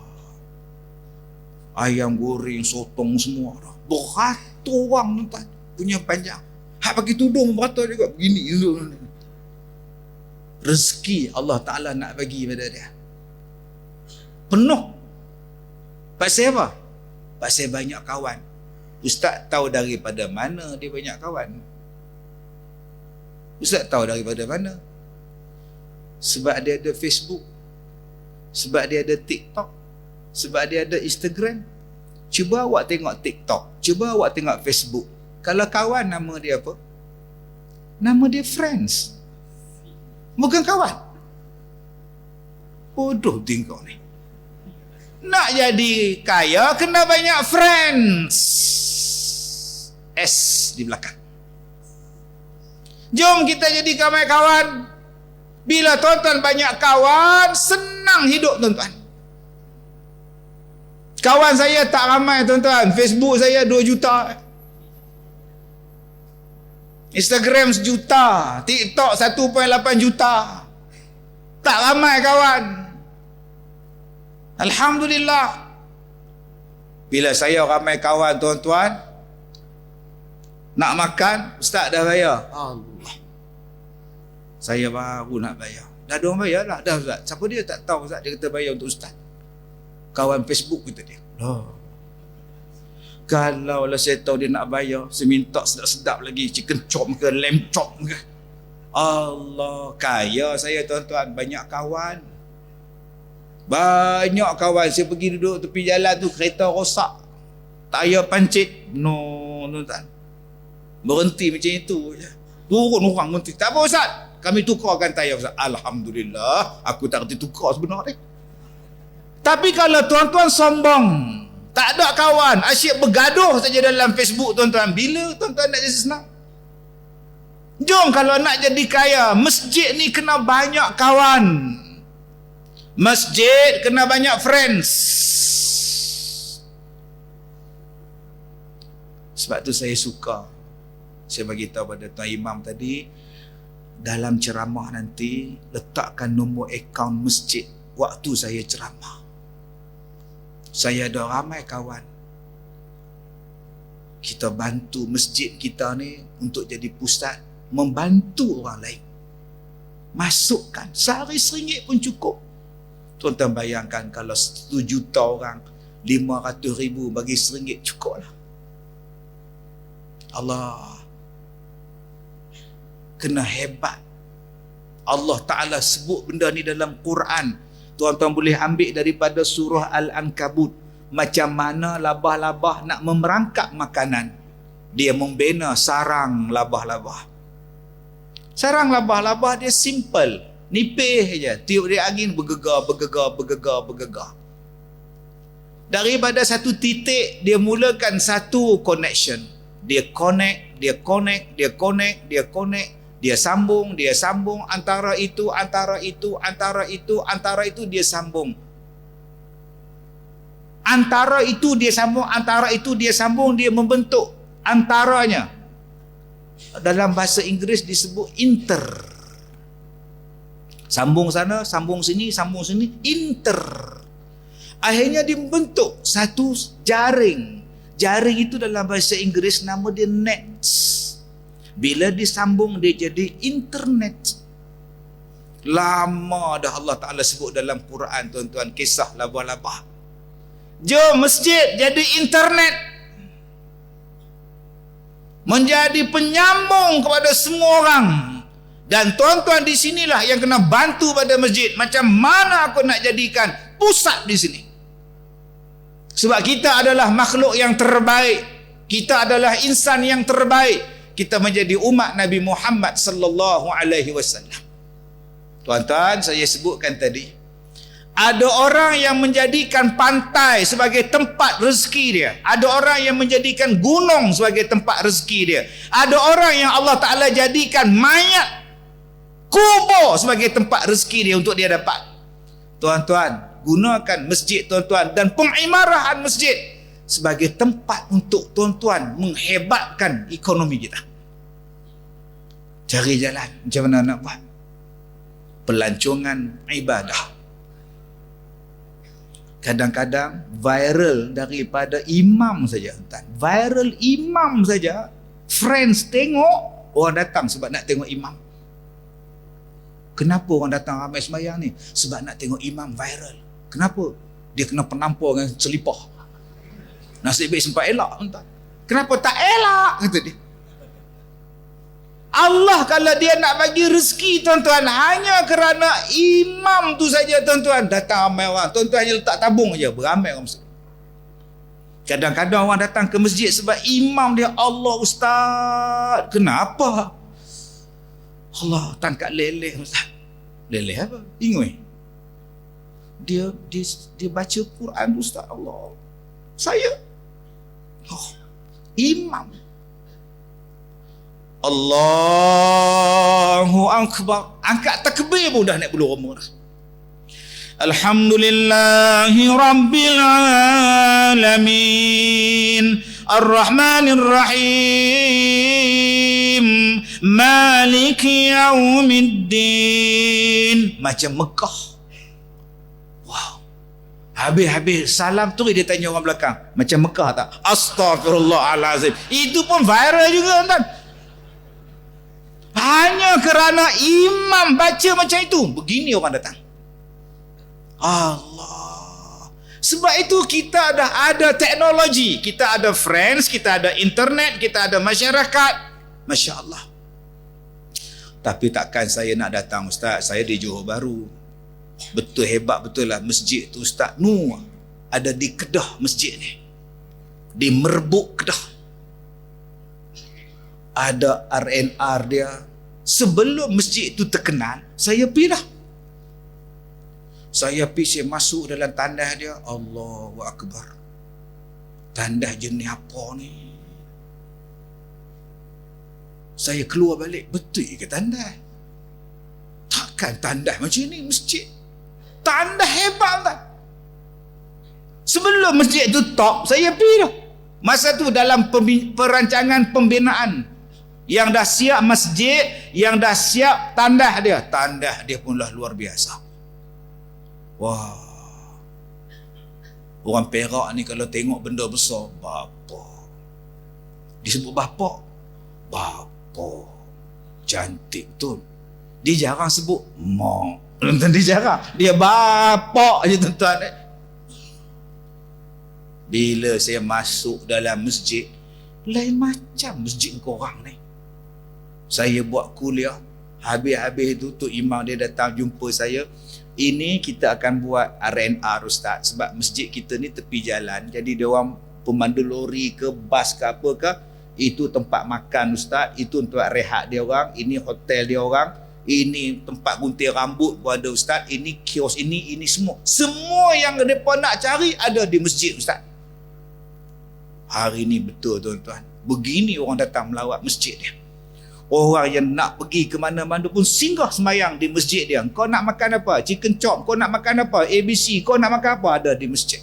ayam goreng, sotong semua dah. Beratur orang tuan-tuan. Punya panjang. Hak pakai tudung beratur juga. Begini. Rezeki Allah Ta'ala nak bagi pada dia. Penuh. Pasal apa? Pasal banyak kawan. Ustaz tahu daripada mana dia banyak kawan? Ustaz tahu daripada mana? Sebab dia ada Facebook, sebab dia ada TikTok, sebab dia ada Instagram. Cuba awak tengok TikTok, cuba awak tengok Facebook. Kalau kawan, nama dia apa? Nama dia friends, bukan kawan. Bodoh tingkau ni. Nak jadi kaya kena banyak friends. S di belakang. Jom kita jadi kawan-kawan. Bila tuan-tuan banyak kawan, senang hidup tuan-tuan. Kawan saya tak ramai tuan-tuan. Facebook saya 2 juta. Instagram 1 juta. TikTok 1.8 juta. Tak ramai kawan. Alhamdulillah. Bila saya ramai kawan tuan-tuan, nak makan, ustaz dah bayar. Allah, saya baru nak bayar. Dah ada orang bayar lah. Dah ustaz. Siapa dia tak tahu ustaz. Dia kata bayar untuk ustaz. Kawan Facebook kita dia. Kalau lah saya tahu dia nak bayar, saya minta sedap-sedap lagi. Chicken chop ke, lamb chop ke. Allah, kaya saya tuan-tuan. Banyak kawan. Banyak kawan. Saya pergi duduk tepi jalan tu, kereta rosak, tayar pancit. No tuan-tuan. Berhenti macam itu je. Turun orang berhenti. Tak apa ustaz, kami tukarkan tayar Ustaz. Alhamdulillah, aku tak reti tukar sebenarnya. Tapi kalau tuan-tuan sombong, tak ada kawan, asyik bergaduh saja dalam Facebook tuan-tuan, bila tuan-tuan nak jadi senang? Jom kalau nak jadi kaya, masjid ni kena banyak kawan. Masjid kena banyak friends. Sebab tu saya suka, saya bagi tahu pada Tuan Imam tadi, dalam ceramah nanti letakkan nombor akaun masjid waktu saya ceramah. Saya ada ramai kawan. Kita bantu masjid kita ni untuk jadi pusat membantu orang lain. Masukkan sehari RM1 pun cukup. Tuan-tuan bayangkan kalau 1 juta orang, 500,000 bagi RM1 cukup lah. Allah kena hebat. Allah Ta'ala sebut benda ni dalam Quran. Tuan-tuan boleh ambil daripada surah Al-Ankabut. Macam mana labah-labah nak memerangkap makanan. Dia membina sarang labah-labah. Sarang labah-labah dia simple. Nipih je. Tiup dia angin bergegar. Daripada satu titik, dia mulakan satu connection. Dia connect. Dia sambung, antara itu dia sambung. Antara itu dia sambung, dia membentuk antaranya. Dalam bahasa Inggeris disebut inter. Sambung sana, sambung sini, inter. Akhirnya dia membentuk satu jaring. Jaring itu dalam bahasa Inggeris nama dia nets. Bila disambung dia jadi internet. Lama dah Allah Ta'ala sebut dalam Quran tuan-tuan kisah labah-labah. Jom masjid jadi internet. Menjadi penyambung kepada semua orang. Dan tuan-tuan di sinilah yang kena bantu pada masjid. Macam mana aku nak jadikan pusat di sini. Sebab kita adalah makhluk yang terbaik. Kita adalah insan yang terbaik. Kita menjadi umat Nabi Muhammad sallallahu alaihi wasallam. Tuan-tuan, saya sebutkan tadi, ada orang yang menjadikan pantai sebagai tempat rezeki dia. Ada orang yang menjadikan gunung sebagai tempat rezeki dia. Ada orang yang Allah Ta'ala jadikan mayat kubur sebagai tempat rezeki dia untuk dia dapat. Tuan-tuan, gunakan masjid tuan-tuan dan pengimarahan masjid sebagai tempat untuk tuan-tuan menghebatkan ekonomi kita. Cari jalan macam mana nak buat pelancongan ibadah. Kadang-kadang viral daripada imam saja, tuan. Viral imam saja, friends tengok, orang datang sebab nak tengok imam. Kenapa orang datang ramai sembahyang ni? Sebab nak tengok imam viral. Kenapa? Dia kena penampar dengan selipah. Nasib baik sempat elak, tuan. Kenapa tak elak? Kata dia. Allah kalau dia nak bagi rezeki tuan-tuan, hanya kerana imam tu saja tuan-tuan, datang ramai orang. Tuan-tuan hanya letak tabung saja, beramai orang masuk. Kadang-kadang orang datang ke masjid sebab imam dia, Allah Ustaz, kenapa? Allah tangkap leleh Ustaz. Leleh apa? Ingui. Dia baca Quran Ustaz. Allah. Saya imam. Allahu Akbar. Angkat takbir pun dah naik bulu roma dah. Alhamdulillahi Rabbil Alamin Ar-Rahmanir Rahim Maliki Yaumiddin. Macam Mekah. Wow. Habis salam tu dia tanya orang belakang, macam Mekah tak? Astaghfirullahalazim. Itu pun viral juga tuan. Hanya kerana imam baca macam itu, begini orang datang. Allah. Sebab itu kita dah ada teknologi, kita ada friends, kita ada internet, kita ada masyarakat. Masya Allah. Tapi takkan saya nak datang Ustaz, saya di Johor Bahru. Betul hebat betul lah masjid tu Ustaz. Ada di Kedah masjid ni. Di Merbuk Kedah. Ada RNR dia, Sebelum masjid itu terkenal, saya pergi dah. Saya pergi, saya masuk dalam tandas dia. Allahu Akbar. Tandas jenis apa ni? Saya keluar balik, betul ke tandas? Takkan tandas macam ni masjid. Tandas hebat tak? Sebelum masjid tu top, saya pergi dah. Masa tu dalam perancangan pembinaan, yang dah siap masjid, yang dah siap tandas dia. Tandas dia pun lah luar biasa. Wah. Orang Perak ni kalau tengok benda besar, bapa. Disebut bapa. Bapa. Cantik tu. Dia jarang sebut mak. Tuan-tuan, dia jarang. Dia bapa je tuan-tuan. Bila saya masuk dalam masjid, lain macam masjid korang ni. Saya buat kuliah, habis-habis tu Tok Imam dia datang jumpa saya. Ini kita akan buat R&R Ustaz, sebab masjid kita ni tepi jalan. Jadi dia orang pemandu lori ke bas ke apa ke, itu tempat makan Ustaz, itu untuk rehat dia orang, ini hotel dia orang, ini tempat gunting rambut pun ada Ustaz, ini kios ini semua. Semua yang mereka nak cari ada di masjid Ustaz. Hari ni betul tuan-tuan, begini orang datang melawat masjid dia. Orang yang nak pergi ke mana-mana pun singgah semayang di masjid dia. Kau nak makan apa? Chicken chop. Kau nak makan apa? ABC. Kau nak makan apa? Ada di masjid.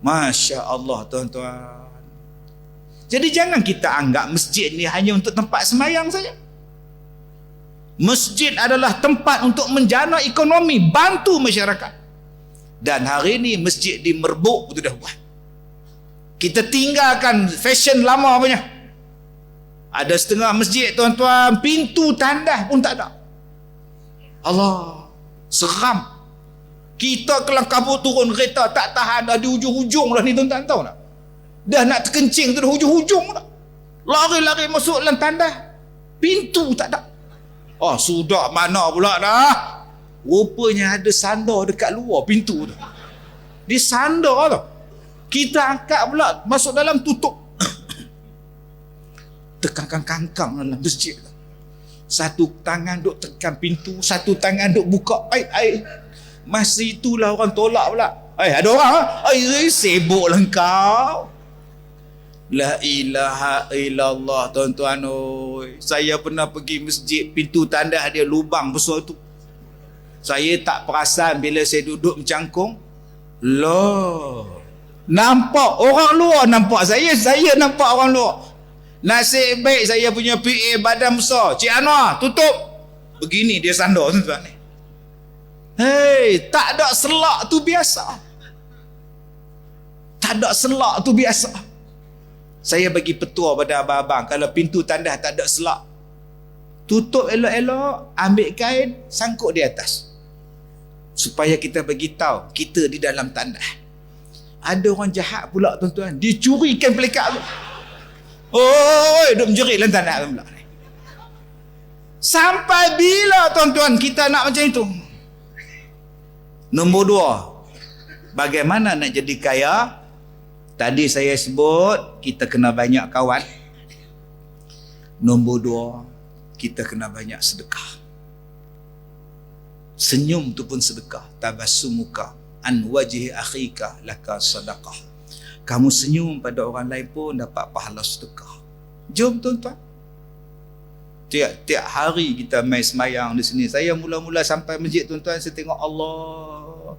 Masya Allah tuan-tuan. Jadi jangan kita anggap masjid ni hanya untuk tempat semayang saja. Masjid adalah tempat untuk menjana ekonomi, bantu masyarakat. Dan hari ni masjid di Merbuk itu dah buat. Kita tinggalkan fashion lama punya. Ada setengah masjid tuan-tuan, pintu tandas pun tak ada. Allah, seram. Kita kelang kabut turun kereta tak tahan dah di hujung-hujung dah ni tuan-tuan, tahu tak? Dah nak terkencing tu dah hujung-hujung dah. Lari-lari masuk dalam tandas, pintu tak ada. Oh, sudah mana pula dah. Rupanya ada sandar dekat luar pintu tu. Dia sandar tu. Kita angkat pula masuk dalam, tutup. Tekankan kangkang dalam masjid. Satu tangan duk tekan pintu, satu tangan duk buka air. Masa itulah orang tolak pula. Ada orang sibuk lah kau. La ilaha illallah tuan-tuan. Saya pernah pergi masjid, pintu tandas dia lubang besar tu. Saya tak perasan bila saya duduk mencangkung. Loh, nampak orang luar nampak saya nampak orang luar. Nasib baik saya punya PA badan besar, Cik Anwar, tutup. Begini dia sandar tuan-tuan ni. Hei, tak ada selak tu biasa. Tak ada selak tu biasa. Saya bagi petua pada abang-abang, kalau pintu tandas tak ada selak, tutup elok-elok, ambil kain, sangkut di atas. Supaya kita bagi tahu kita di dalam tandas. Ada orang jahat pula tuan-tuan, dia curikan pelikat tu. Oi, duk menjerit dalam tandas pula ni. Sampai bila tuan-tuan kita nak macam itu? Nombor 2, bagaimana nak jadi kaya? Tadi saya sebut kita kena banyak kawan. Nombor 2, kita kena banyak sedekah. Senyum tu pun sedekah. Tabassumuka an wajhi akhika laka sadaqah. Kamu senyum pada orang lain pun dapat pahala sedekah. Jom tuan-tuan. Tiap hari kita main semayang di sini. Saya mula-mula sampai masjid tuan-tuan, saya tengok Allah,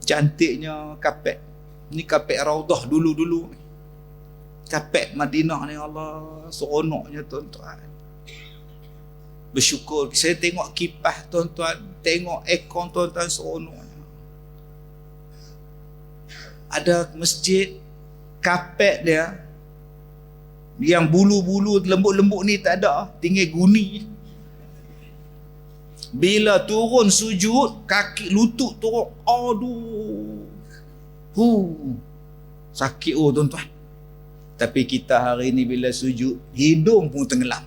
cantiknya kapet. Ni kapet Raudah dulu-dulu. Kapet Madinah ni Allah, seronoknya tuan-tuan. Bersyukur. Saya tengok kipas tuan-tuan, tengok aircon tuan-tuan, seronoknya. Ada masjid, kapet dia yang bulu-bulu lembut-lembut ni tak ada, tinggal guni. Bila turun sujud, kaki lutut turun, aduh, sakit tuan-tuan. Tapi kita hari ni bila sujud, hidung pun tenggelam,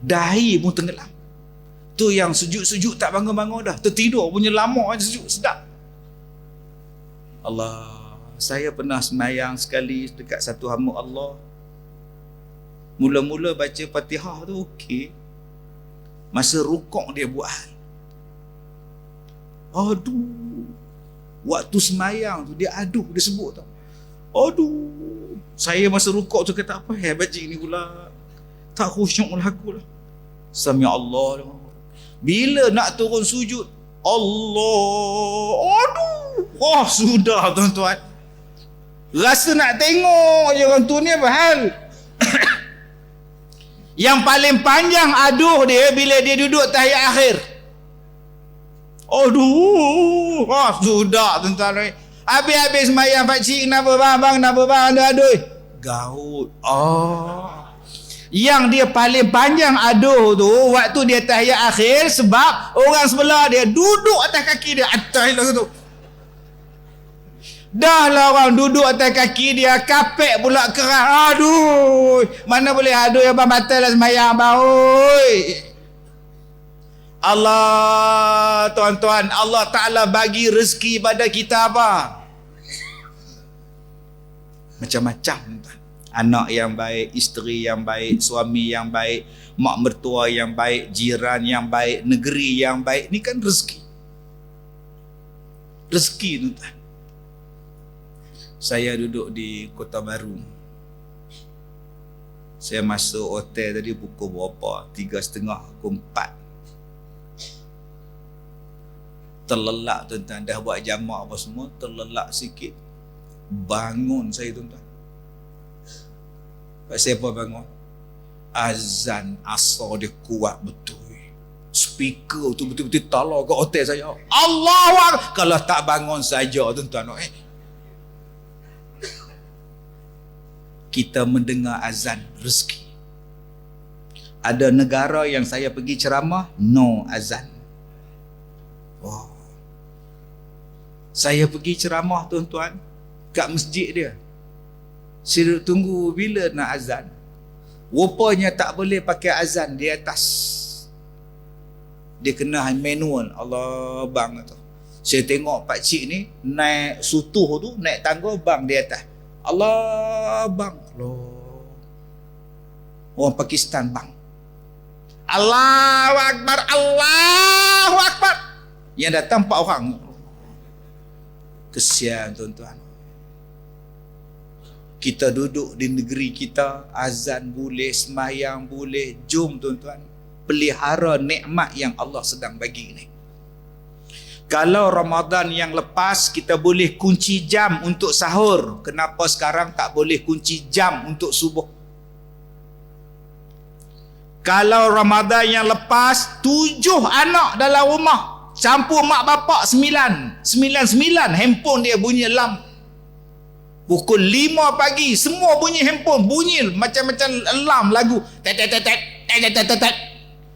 dahi pun tenggelam. Tu yang sujud-sujud tak bangun-bangun dah, tertidur punya lama sujud, sedap. Allah, saya pernah semayang sekali dekat satu hamba Allah. Mula-mula baca Fatihah tu okey. Masa rukuk dia buat hal. Aduh. Waktu semayang tu dia dia sebut tau. Aduh. Saya masa rukuk tu kata apa? Baca ni pula. Tak khusyuk lah aku lah. Sami Allah. Bila nak turun sujud, Allah. Aduh. Wah, sudah tuan-tuan. Rasa nak tengok je orang tu ni apa hal. Yang paling panjang aduh dia bila dia duduk tahiyat akhir. Aduh. Wah, sudah tuan-tuan. Habis-habis semayang pakcik, kenapa bang? Kenapa bang? Aduh. Gaut. Yang dia paling panjang aduh tu waktu dia tahiyat akhir sebab orang sebelah dia duduk atas kaki dia atas lah tu. Dah lah orang duduk atas kaki dia, kapek pula keras. Aduh, mana boleh aduh ya bang, batal lah semayang bang. Oi. Allah, tuan-tuan, Allah Ta'ala bagi rezeki pada kita apa? Macam-macam. Anak yang baik, isteri yang baik, suami yang baik, mak mertua yang baik, jiran yang baik, negeri yang baik. Ni kan rezeki. Rezeki, tuan-tuan. Saya duduk di Kota Baru. Saya masuk hotel tadi pukul berapa? 3:30, pukul 4. Terlelap tuan-tuan. Dah buat jamak apa semua, terlelap sikit. Bangun saya tuan-tuan. Siapa bangun? Azan asar dia kuat betul. Speaker tu betul-betul talar kat hotel saya. Allahu Akbar. Kalau tak bangun saja tuan-tuan. Kita mendengar azan rezeki. Ada negara yang saya pergi ceramah, no azan. Wow. Saya pergi ceramah tuan-tuan kat masjid dia. Saya tunggu bila nak azan. Rupanya tak boleh pakai azan di atas. Dia kena manual. Allah bang tu. Saya tengok pakcik ni naik sutuh tu, naik tangga bang di atas. Allah bang. Loh. Orang Pakistan bang. Allahu Akbar, Allahu Akbar. Yang datang 4 orang. Kesian tuan-tuan. Kita duduk di negeri kita, azan boleh, semayang boleh. Jom tuan-tuan, pelihara nikmat yang Allah sedang bagi ni. Kalau Ramadan yang lepas kita boleh kunci jam untuk sahur, kenapa sekarang tak boleh kunci jam untuk subuh? Kalau Ramadan yang lepas 7 anak dalam rumah, campur mak bapak 9 handphone dia bunyi alarm. Pukul 5 pagi semua bunyi handphone, bunyi macam-macam alarm lagu. Tet tet tet tet tet tet.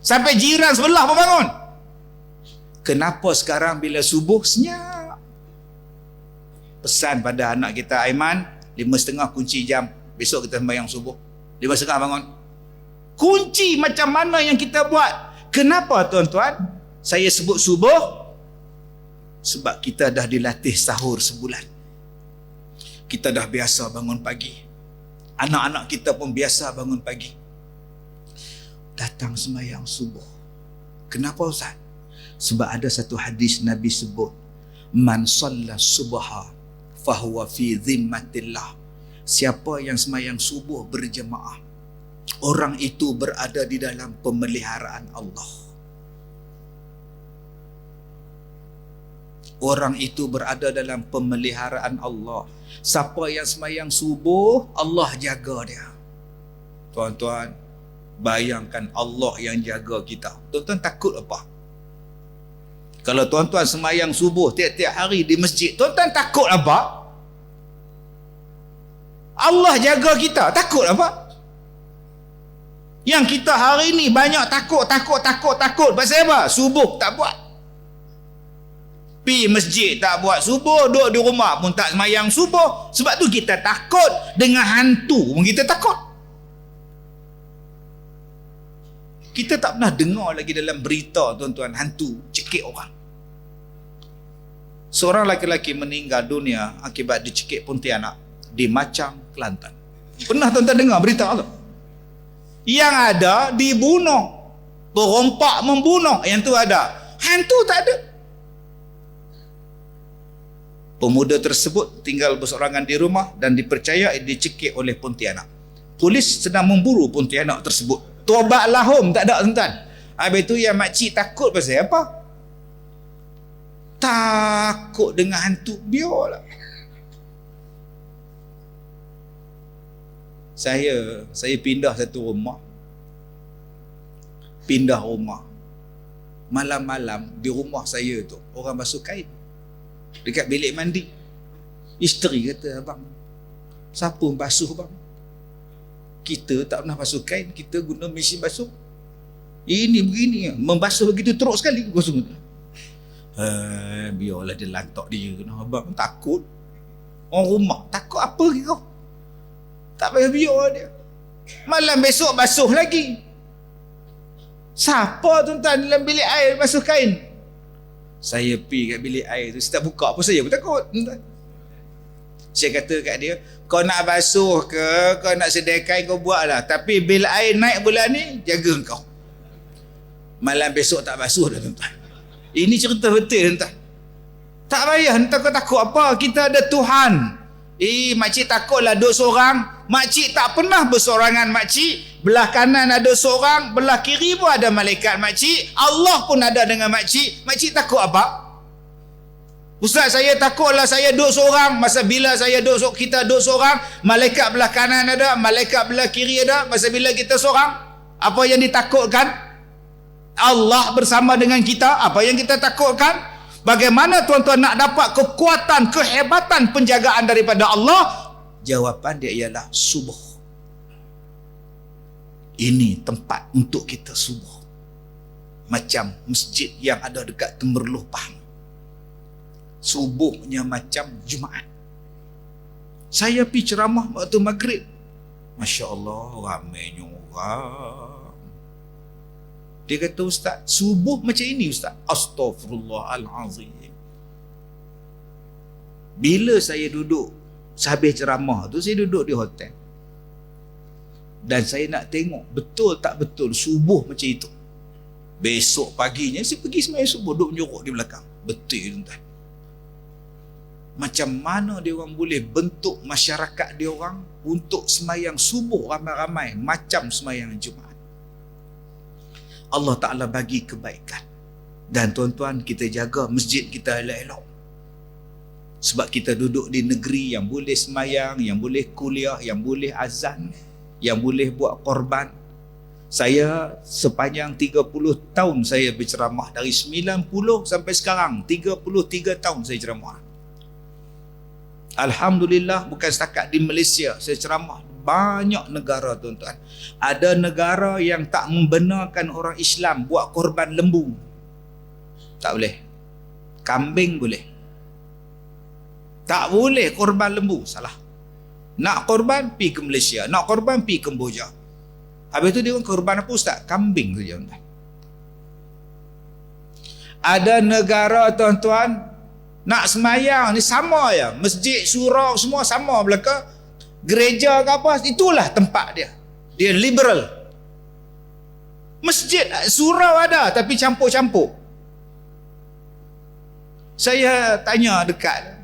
Sampai jiran sebelah pun bangun. Kenapa sekarang bila subuh senyap? Pesan pada anak kita Aiman, 5:30 kunci jam. Besok kita sembahyang subuh. 5:30 bangun. Kunci macam mana yang kita buat? Kenapa tuan-tuan? Saya sebut subuh sebab kita dah dilatih sahur sebulan. Kita dah biasa bangun pagi. Anak-anak kita pun biasa bangun pagi. Datang sembahyang subuh. Kenapa Ustaz? Sebab ada satu hadis Nabi sebut, man shalla subha fahuwa fi dhimmatillah. Siapa yang sembahyang subuh berjemaah, orang itu berada di dalam pemeliharaan Allah. Orang itu berada dalam pemeliharaan Allah. Siapa yang sembahyang subuh, Allah jaga dia. Tuan-tuan, bayangkan Allah yang jaga kita. Tuan-tuan takut apa? Kalau tuan-tuan sembahyang subuh tiap-tiap hari di masjid, tuan-tuan takut apa? Allah jaga kita, takut apa? Yang kita hari ni banyak takut. Pasal apa? Subuh tak buat. Pergi masjid tak buat subuh, duduk di rumah pun tak sembahyang subuh. Sebab tu kita takut. Dengan hantu pun kita takut. Kita tak pernah dengar lagi dalam berita tuan-tuan, hantu cekik orang. Seorang lelaki meninggal dunia akibat dicekik Pontianak di Macang, Kelantan. Pernah tuan-tuan dengar berita tu? Yang ada dibunuh. Perompak membunuh. Yang tu ada. Hantu tak ada. Pemuda tersebut tinggal berseorangan di rumah dan dipercaya dicekik oleh Pontianak. Polis sedang memburu Pontianak tersebut. Tobat lahum tak ada, tuan-tuan. Habis tu yang makcik takut pasal apa? Takut dengan hantu. Biarlah. Saya pindah satu rumah. Pindah rumah. Malam-malam di rumah saya tu orang basuh kain dekat bilik mandi. Isteri kata, abang, siapa basuh bang? Kita tak pernah basuh kain, kita guna mesin basuh. Ini begini, membasuh begitu teruk sekali. Gosong. Biarlah dia lantak dia. Abang takut. Orang rumah takut apa kau? Tak payah biar dia. Malam besok basuh lagi. Siapa tuan-tuan dalam bilik air basuh kain? Saya pergi kat bilik air tu, saya tak buka pun saya pun takut. Saya kata kat dia, kau nak basuh ke, kau nak sedia kain, kau buatlah. Tapi bil air naik bulan ni, jaga kau. Malam besok tak basuh dah, tuan-tuan. Ini cerita betul, tuan-tuan. Tak payah, entah kau takut apa, kita ada Tuhan. Makcik takutlah duduk seorang. Makcik tak pernah bersorangan, makcik. Belah kanan ada seorang, belah kiri pun ada malaikat makcik. Allah pun ada dengan makcik. Makcik takut apa? Ustaz, saya takutlah saya duduk seorang. Masa bila saya duduk, kita duduk seorang, malaikat belah kanan ada, malaikat belah kiri ada. Masa bila kita seorang, apa yang ditakutkan? Allah bersama dengan kita. Apa yang kita takutkan? Bagaimana tuan-tuan nak dapat kekuatan, kehebatan penjagaan daripada Allah? Jawapan dia ialah subuh. Ini tempat untuk kita subuh. Macam masjid yang ada dekat Temerloh Pahang. Subuhnya macam Jumaat. Saya pergi ceramah waktu maghrib. Masya Allah, ramainya orang. Dia kata, Ustaz, subuh macam ini Ustaz. Astaghfirullahalazim. Bila saya duduk, sehabis ceramah tu, saya duduk di hotel. Dan saya nak tengok, betul tak betul subuh macam itu. Besok paginya, saya pergi sembahyang subuh, duduk menyorok di belakang. Betul, tuan-tuan. Macam mana dia orang boleh bentuk masyarakat dia orang untuk sembahyang subuh ramai-ramai, macam sembahyang Jumaat. Allah Ta'ala bagi kebaikan. Dan tuan-tuan, kita jaga masjid kita elok-elok. Sebab kita duduk di negeri yang boleh sembahyang, yang boleh kuliah, yang boleh azan, yang boleh buat korban. Saya sepanjang 30 tahun saya berceramah. Dari 90 sampai sekarang, 33 tahun saya ceramah. Alhamdulillah, bukan setakat di Malaysia saya ceramah, banyak negara, tuan-tuan. Ada negara yang tak membenarkan orang Islam buat korban lembu. Tak boleh. Kambing boleh. Tak boleh korban lembu. Salah. Nak korban, pergi ke Malaysia. Nak korban, pergi ke Kemboja. Habis tu dia orang korban apa, Ustaz? Kambing saja, tuan-tuan. Ada negara, tuan-tuan, nak semayang ni sama ya. Masjid, surau semua sama belaka. Gereja ke apa, itulah tempat dia. Dia liberal. Masjid, surau ada tapi campur-campur. Saya tanya dekat.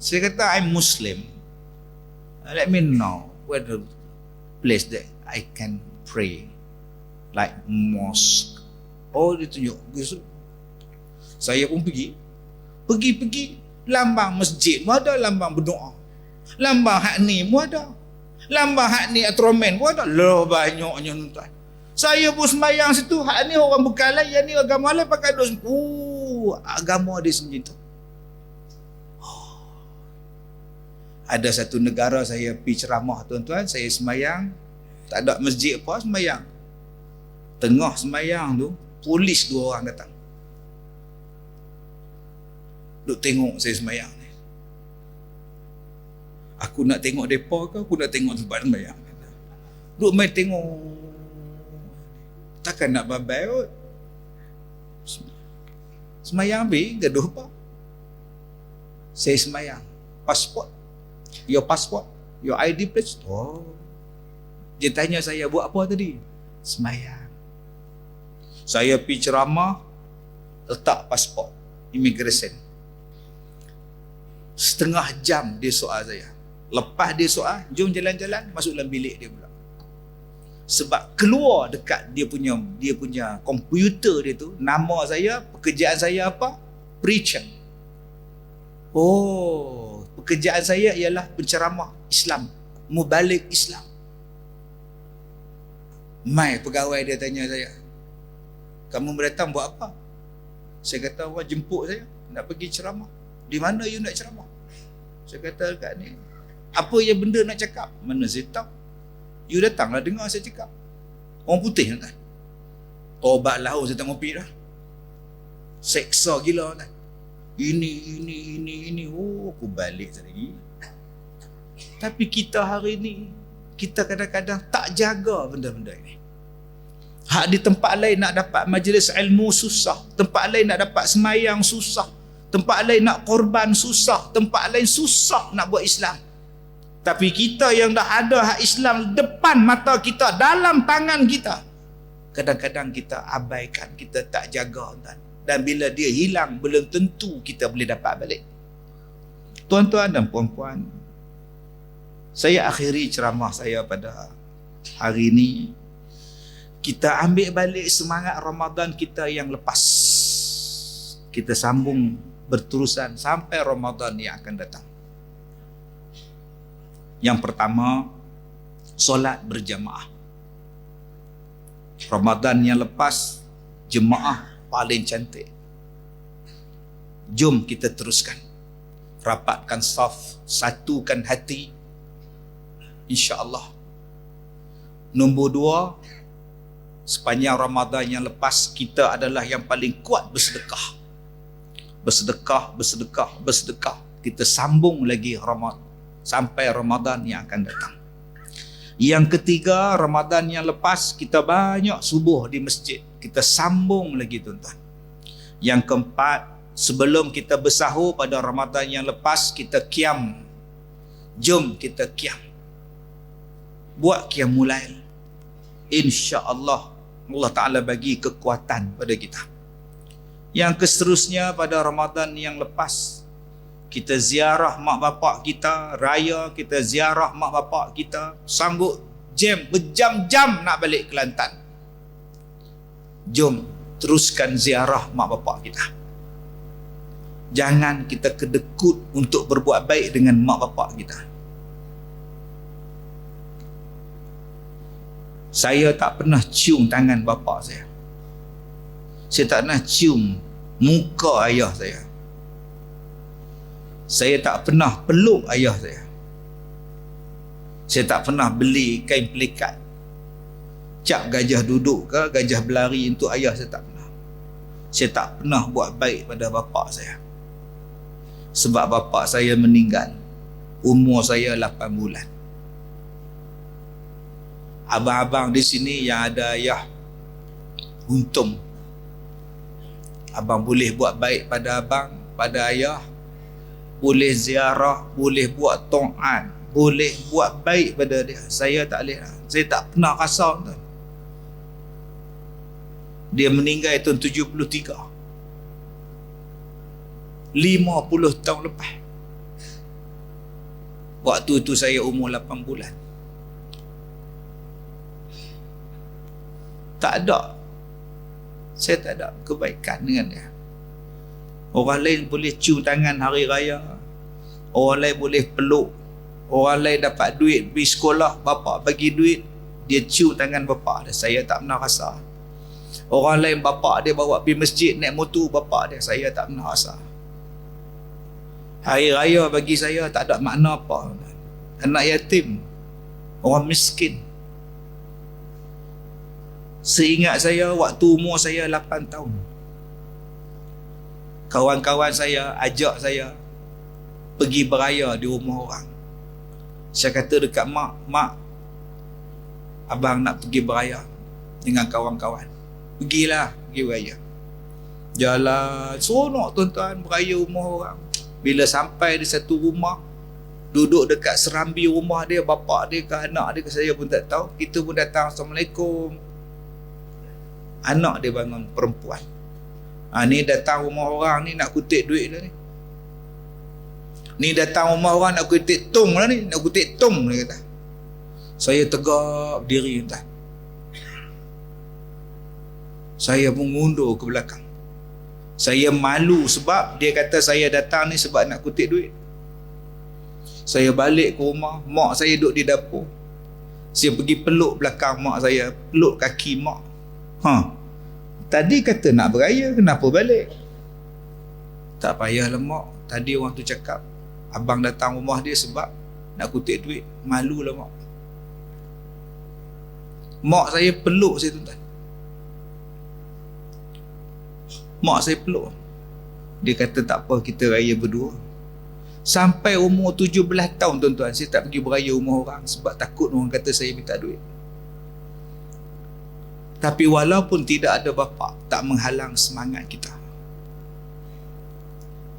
Saya kata, I'm Muslim. Let me know where the place that I can pray. Like mosque. Oh, dia tunjuk. Saya pun pergi. Pergi-pergi, lambang masjid pun ada, lambang berdoa. Lambang hak ni pun ada. Lambang hak ni atromen pun ada. Loh, banyaknya, tuan. Saya pun sembahyang situ, hak ni orang bukan lain, yang ni agama lain pakai dos. Agama dia sendiri tu. Ada satu negara saya pergi ceramah, tuan-tuan, saya sembahyang, tak ada masjid apa, sembahyang. Tengah sembahyang tu, polis 2 orang datang. Duk tengok saya sembahyang ni. Aku nak tengok depa ke aku nak tengok tempat sembahyang? Duk main tengok. Takkan nak babai kot. Sembahyang habis gaduh apa? Saya sembahyang. Pasport. Your passport, your ID please. Oh. Dia tanya saya, buat apa tadi? Semayang. Saya pergi ceramah, letak pasport immigration. Setengah jam dia soal saya. Lepas dia soal, jom jalan-jalan, masuk dalam bilik dia pula. Sebab keluar dekat dia punya komputer dia tu, nama saya, pekerjaan saya apa? Preacher. Oh, pekerjaan saya ialah penceramah Islam, mubalik Islam. Mai pegawai dia tanya saya, kamu datang buat apa? Saya kata, awak jemput saya nak pergi ceramah. Di mana you nak ceramah? Saya kata, kat ni. Apa yang benda nak cakap? Mana saya tahu. You datanglah dengar saya cakap. Orang putih kan? Tobat laut saya tak ngopi dah. Seksa gila kan? Ini. Oh, aku balik lagi. Tapi kita hari ni, kita kadang-kadang tak jaga benda-benda ini. Hak di tempat lain nak dapat majlis ilmu susah. Tempat lain nak dapat semayang susah. Tempat lain nak korban susah. Tempat lain susah nak buat Islam. Tapi kita yang dah ada hak Islam depan mata kita, dalam tangan kita, kadang-kadang kita abaikan, kita tak jaga. Dan bila dia hilang, belum tentu kita boleh dapat balik. Tuan-tuan dan puan-puan, saya akhiri ceramah saya pada hari ini. Kita ambil balik semangat Ramadan kita yang lepas. Kita sambung berterusan sampai Ramadan yang akan datang. Yang pertama, solat berjamaah. Ramadan yang lepas, jemaah paling cantik. Jom kita teruskan. Rapatkan saf, satukan hati. InsyaAllah. Nombor 2, sepanjang Ramadan yang lepas, kita adalah yang paling kuat bersedekah. Bersedekah. Kita sambung lagi Ramadan. Sampai Ramadan yang akan datang. Yang ketiga, Ramadan yang lepas, kita banyak subuh di masjid. Kita sambung lagi, tuan-tuan. Yang keempat, sebelum kita bersahur pada Ramadan yang lepas, kita qiyam. Jom kita qiyam. Buat qiyamul lail. InsyaAllah, Allah Ta'ala bagi kekuatan pada kita. Yang seterusnya, pada Ramadan yang lepas, kita ziarah mak bapak kita, raya kita ziarah mak bapak kita, sanggup jam berjam-jam nak balik Kelantan. Jom teruskan ziarah mak bapak kita. Jangan kita kedekut untuk berbuat baik dengan mak bapak kita. Saya tak pernah cium tangan bapak saya. Saya tak pernah cium muka ayah saya. Saya tak pernah peluk ayah saya. Saya tak pernah beli kain pelikat, cap gajah duduk ke, gajah berlari untuk ayah, saya tak pernah. Saya tak pernah buat baik pada bapa saya. Sebab bapa saya meninggal umur saya 8 bulan. Abang-abang di sini yang ada ayah, untung abang boleh buat baik pada abang, pada ayah. Boleh ziarah, boleh buat ta'at, boleh buat baik pada dia. Saya tak boleh. Saya tak pernah rasa. Dia meninggal tahun 73. 50 tahun lepas. Waktu itu saya umur 8 bulan. Tak ada. Saya tak ada kebaikan dengan dia. Orang lain boleh cium tangan hari raya. Orang lain boleh peluk. Orang lain dapat duit pergi sekolah, bapa bagi duit, dia cium tangan bapa dia. Saya tak pernah rasa. Orang lain bapa dia bawa pergi masjid naik motor bapa dia. Saya tak pernah rasa. Hari raya bagi saya tak ada makna apa. Anak yatim, orang miskin. Seingat saya waktu umur saya 8 tahun, kawan-kawan saya ajak saya pergi beraya di rumah orang. Saya kata dekat mak, abang nak pergi beraya dengan kawan-kawan. Pergilah, pergi beraya. Jalan seronok tuan-tuan, beraya rumah orang. Bila sampai di satu rumah, Duduk dekat serambi rumah dia, bapak dia ke anak dia ke saya pun tak tahu. Kita pun datang, Assalamualaikum. Anak dia bangun, perempuan. Ni datang rumah orang ni nak kutip duit dah ni. Ni datang rumah orang nak kutip tong lah ni, nak kutip tong, dia kata. Saya tegak diri, entah. Saya pun ngundur ke belakang. Saya malu sebab dia kata saya datang ni sebab nak kutip duit. Saya balik ke rumah, mak saya duduk di dapur. Saya pergi peluk belakang mak saya, peluk kaki mak. Tadi kata nak beraya, kenapa balik? Tak payahlah mak, tadi orang tu cakap abang datang rumah dia sebab nak kutip duit. Malulah mak. Mak saya peluk saya, tuan-tuan. Mak saya peluk. Dia kata tak apa, kita raya berdua. Sampai umur 17 tahun, tuan-tuan, saya tak pergi beraya rumah orang sebab takut orang kata saya minta duit. Tapi walaupun tidak ada bapa, tak menghalang semangat kita.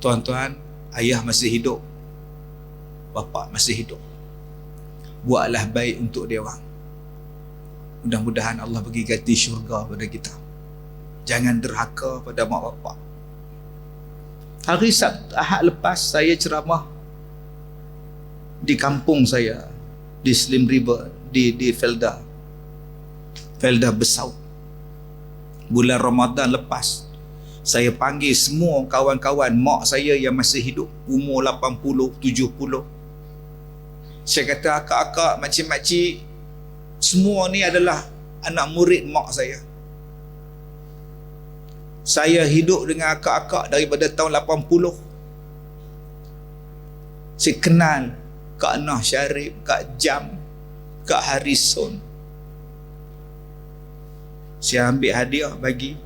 Tuan-tuan, ayah masih hidup, bapa masih hidup. Buatlah baik untuk dia orang. Mudah-mudahan Allah bagi ganti syurga pada kita. Jangan derhaka pada mak bapak. Hari Sabtu Ahad lepas saya ceramah di kampung saya, di Slim River, di Felda Besau. Bulan Ramadan lepas, saya panggil semua kawan-kawan mak saya yang masih hidup, umur 80, 70. Saya kata, akak-akak, makcik-makcik, semua ni adalah anak murid mak saya. Saya hidup dengan akak-akak daripada tahun 80. Saya kenal Kak Nah Syarif, Kak Jam, Kak Harrison. Saya ambil hadiah bagi.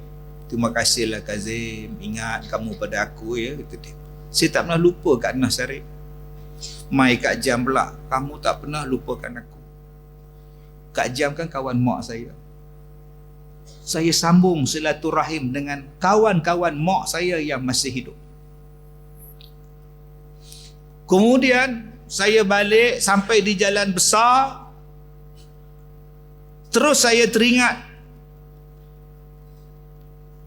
Terima kasihlah Kazim, ingat kamu pada aku ya, kata dia. Saya tak pernah lupa Kak Nah Syarif. Mai Kak Jam pula, kamu tak pernah lupakan aku. Kak Jam kan kawan mak saya. Saya sambung silaturahim dengan kawan-kawan mak saya yang masih hidup. Kemudian saya balik sampai di Jalan Besar. Terus saya teringat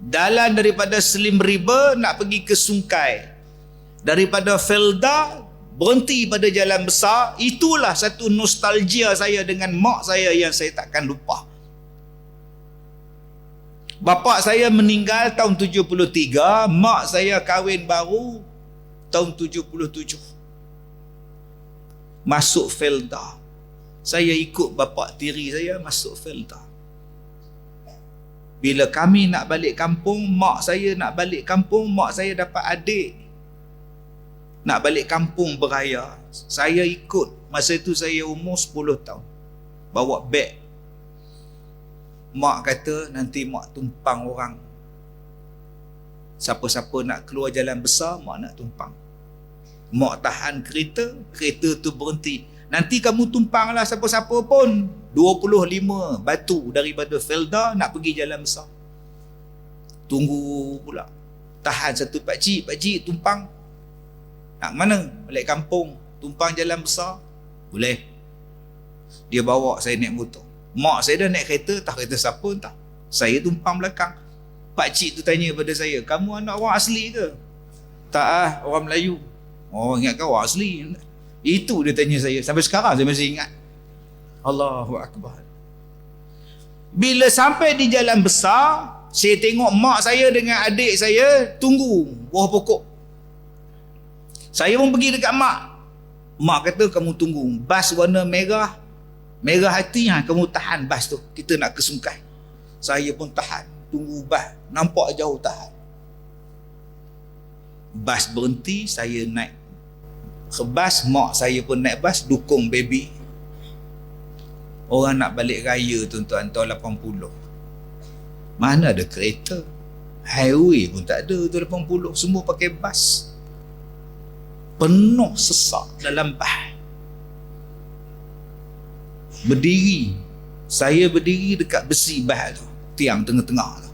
jalan daripada Slim River nak pergi ke Sungai. Daripada Felda berhenti pada Jalan Besar. Itulah satu nostalgia saya dengan mak saya yang saya takkan lupa. Bapa saya meninggal tahun 73, mak saya kahwin baru tahun 77. Masuk Felda. Saya ikut bapa tiri saya masuk Felda. Bila kami nak balik kampung, mak saya nak balik kampung, mak saya dapat adik nak balik kampung beraya. Saya ikut. Masa itu saya umur 10 tahun. Bawa beg. Mak kata nanti mak tumpang orang. Siapa-siapa nak keluar Jalan Besar, mak nak tumpang. Mak tahan kereta, kereta tu berhenti. Nanti kamu tumpanglah siapa-siapa pun. 25 batu daripada Felda nak pergi Jalan Besar. Tunggu pula. Tahan satu pakcik tumpang. Nak mana? Balik kampung. Tumpang Jalan Besar. Boleh. Dia bawa saya naik motor. Mak saya dah naik kereta, tak kereta siapa entah. Saya tumpang belakang. Pakcik tu tanya pada saya, kamu anak orang asli ke? Tak orang Melayu. Oh, ingat kau orang asli? Itu dia tanya saya. Sampai sekarang saya masih ingat. Allahu Akbar. Bila sampai di Jalan Besar, saya tengok mak saya dengan adik saya tunggu bawah pokok. Saya pun pergi dekat mak. Mak kata, kamu tunggu. Bas warna merah. Merah hati, kamu tahan bas tu. Kita nak ke Sungai. Saya pun tahan. Tunggu bas. Nampak jauh tahan. Bas berhenti, saya naik ke bas. Mak saya pun naik bas, dukung baby. Orang nak balik raya tuan-tuan tahun 80. Mana ada kereta? Highway pun tak ada tu 80. Semua pakai bas. Penuh sesak dalam bah. Berdiri. Saya berdiri dekat besi bah tu, tiang tengah-tengah tu.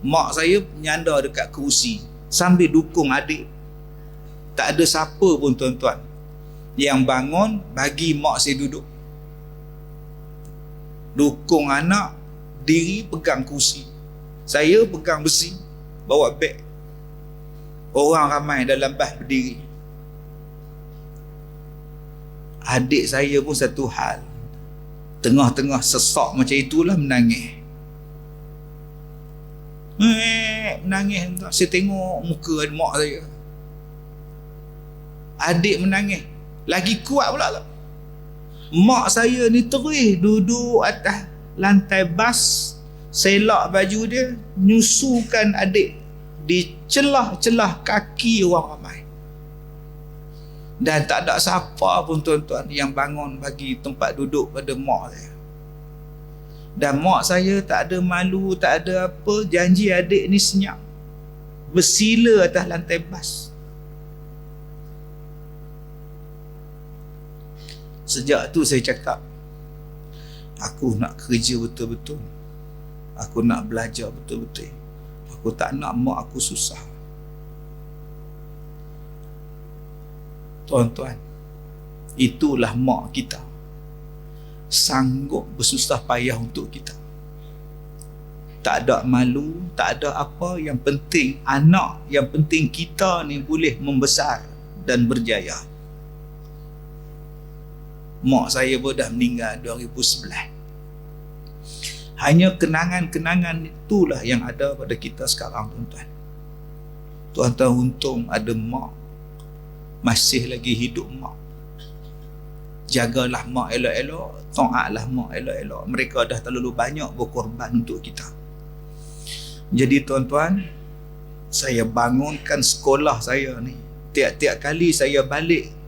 Mak saya nyandar dekat kerusi sambil dukung adik. Tak ada siapa pun tuan-tuan Yang bangun bagi mak saya duduk, dukung anak, diri pegang kursi, saya pegang besi, bawa beg. Orang ramai dalam bas berdiri. Adik saya pun satu hal, tengah-tengah sesak macam itulah menangis. Menangis. Saya tengok muka mak saya, adik menangis lagi kuat pula lah. Mak saya ni terus duduk atas lantai bas, selak baju dia, nyusukan adik di celah-celah kaki orang ramai. Dan tak ada siapa pun tuan-tuan yang bangun bagi tempat duduk pada mak saya. Dan mak saya tak ada malu, tak ada apa, janji adik ni senyap, bersila atas lantai bas. Sejak tu saya cakap, aku nak kerja betul-betul, aku nak belajar betul-betul, aku tak nak mak aku susah. Tuan-tuan, itulah mak kita, sanggup bersusah payah untuk kita. Tak ada malu, tak ada apa. Yang penting anak, yang penting kita ni boleh membesar dan berjaya. Mak saya pun dah meninggal 2011. Hanya kenangan-kenangan itulah yang ada pada kita sekarang, tuan-tuan. Tuan-tuan, untung ada mak, masih lagi hidup mak. Jagalah mak elok-elok, taatlah mak elok-elok. Mereka dah terlalu banyak berkorban untuk kita. Jadi tuan-tuan, saya bangunkan sekolah saya ni. Tiap-tiap kali saya balik,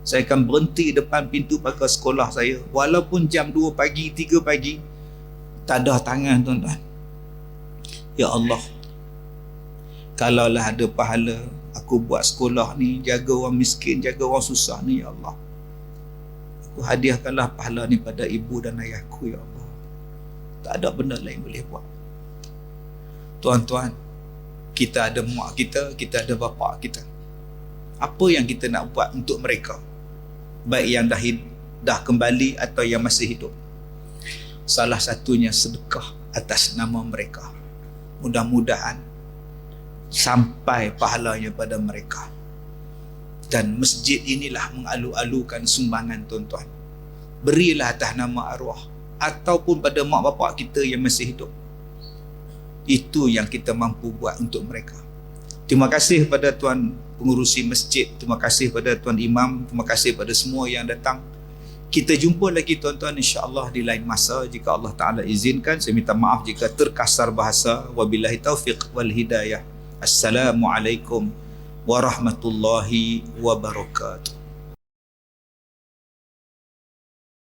saya akan berhenti depan pintu pagar sekolah saya. Walaupun jam 2 pagi, 3 pagi, tak ada tangan, tuan-tuan. Ya Allah, kalaulah ada pahala, aku buat sekolah ni, jaga orang miskin, jaga orang susah ni, ya Allah, aku hadiahkanlah pahala ni pada ibu dan ayahku, ya Allah. Tak ada benda lain boleh buat. Tuan-tuan, kita ada mak kita, kita ada bapa kita. Apa yang kita nak buat untuk mereka, baik yang dah kembali atau yang masih hidup? Salah satunya sedekah atas nama mereka. Mudah-mudahan sampai pahalanya pada mereka. Dan masjid inilah mengalu-alukan sumbangan, tuan-tuan. Berilah atas nama arwah ataupun pada mak bapak kita yang masih hidup. Itu yang kita mampu buat untuk mereka. Terima kasih pada tuan pengurusi masjid, terima kasih pada tuan imam, terima kasih pada semua yang datang. Kita jumpa lagi, tuan-tuan, insya-Allah di lain masa jika Allah Taala izinkan. Saya minta maaf jika terkasar bahasa. Wabillahi taufiq wal hidayah. Assalamualaikum warahmatullahi wabarakatuh.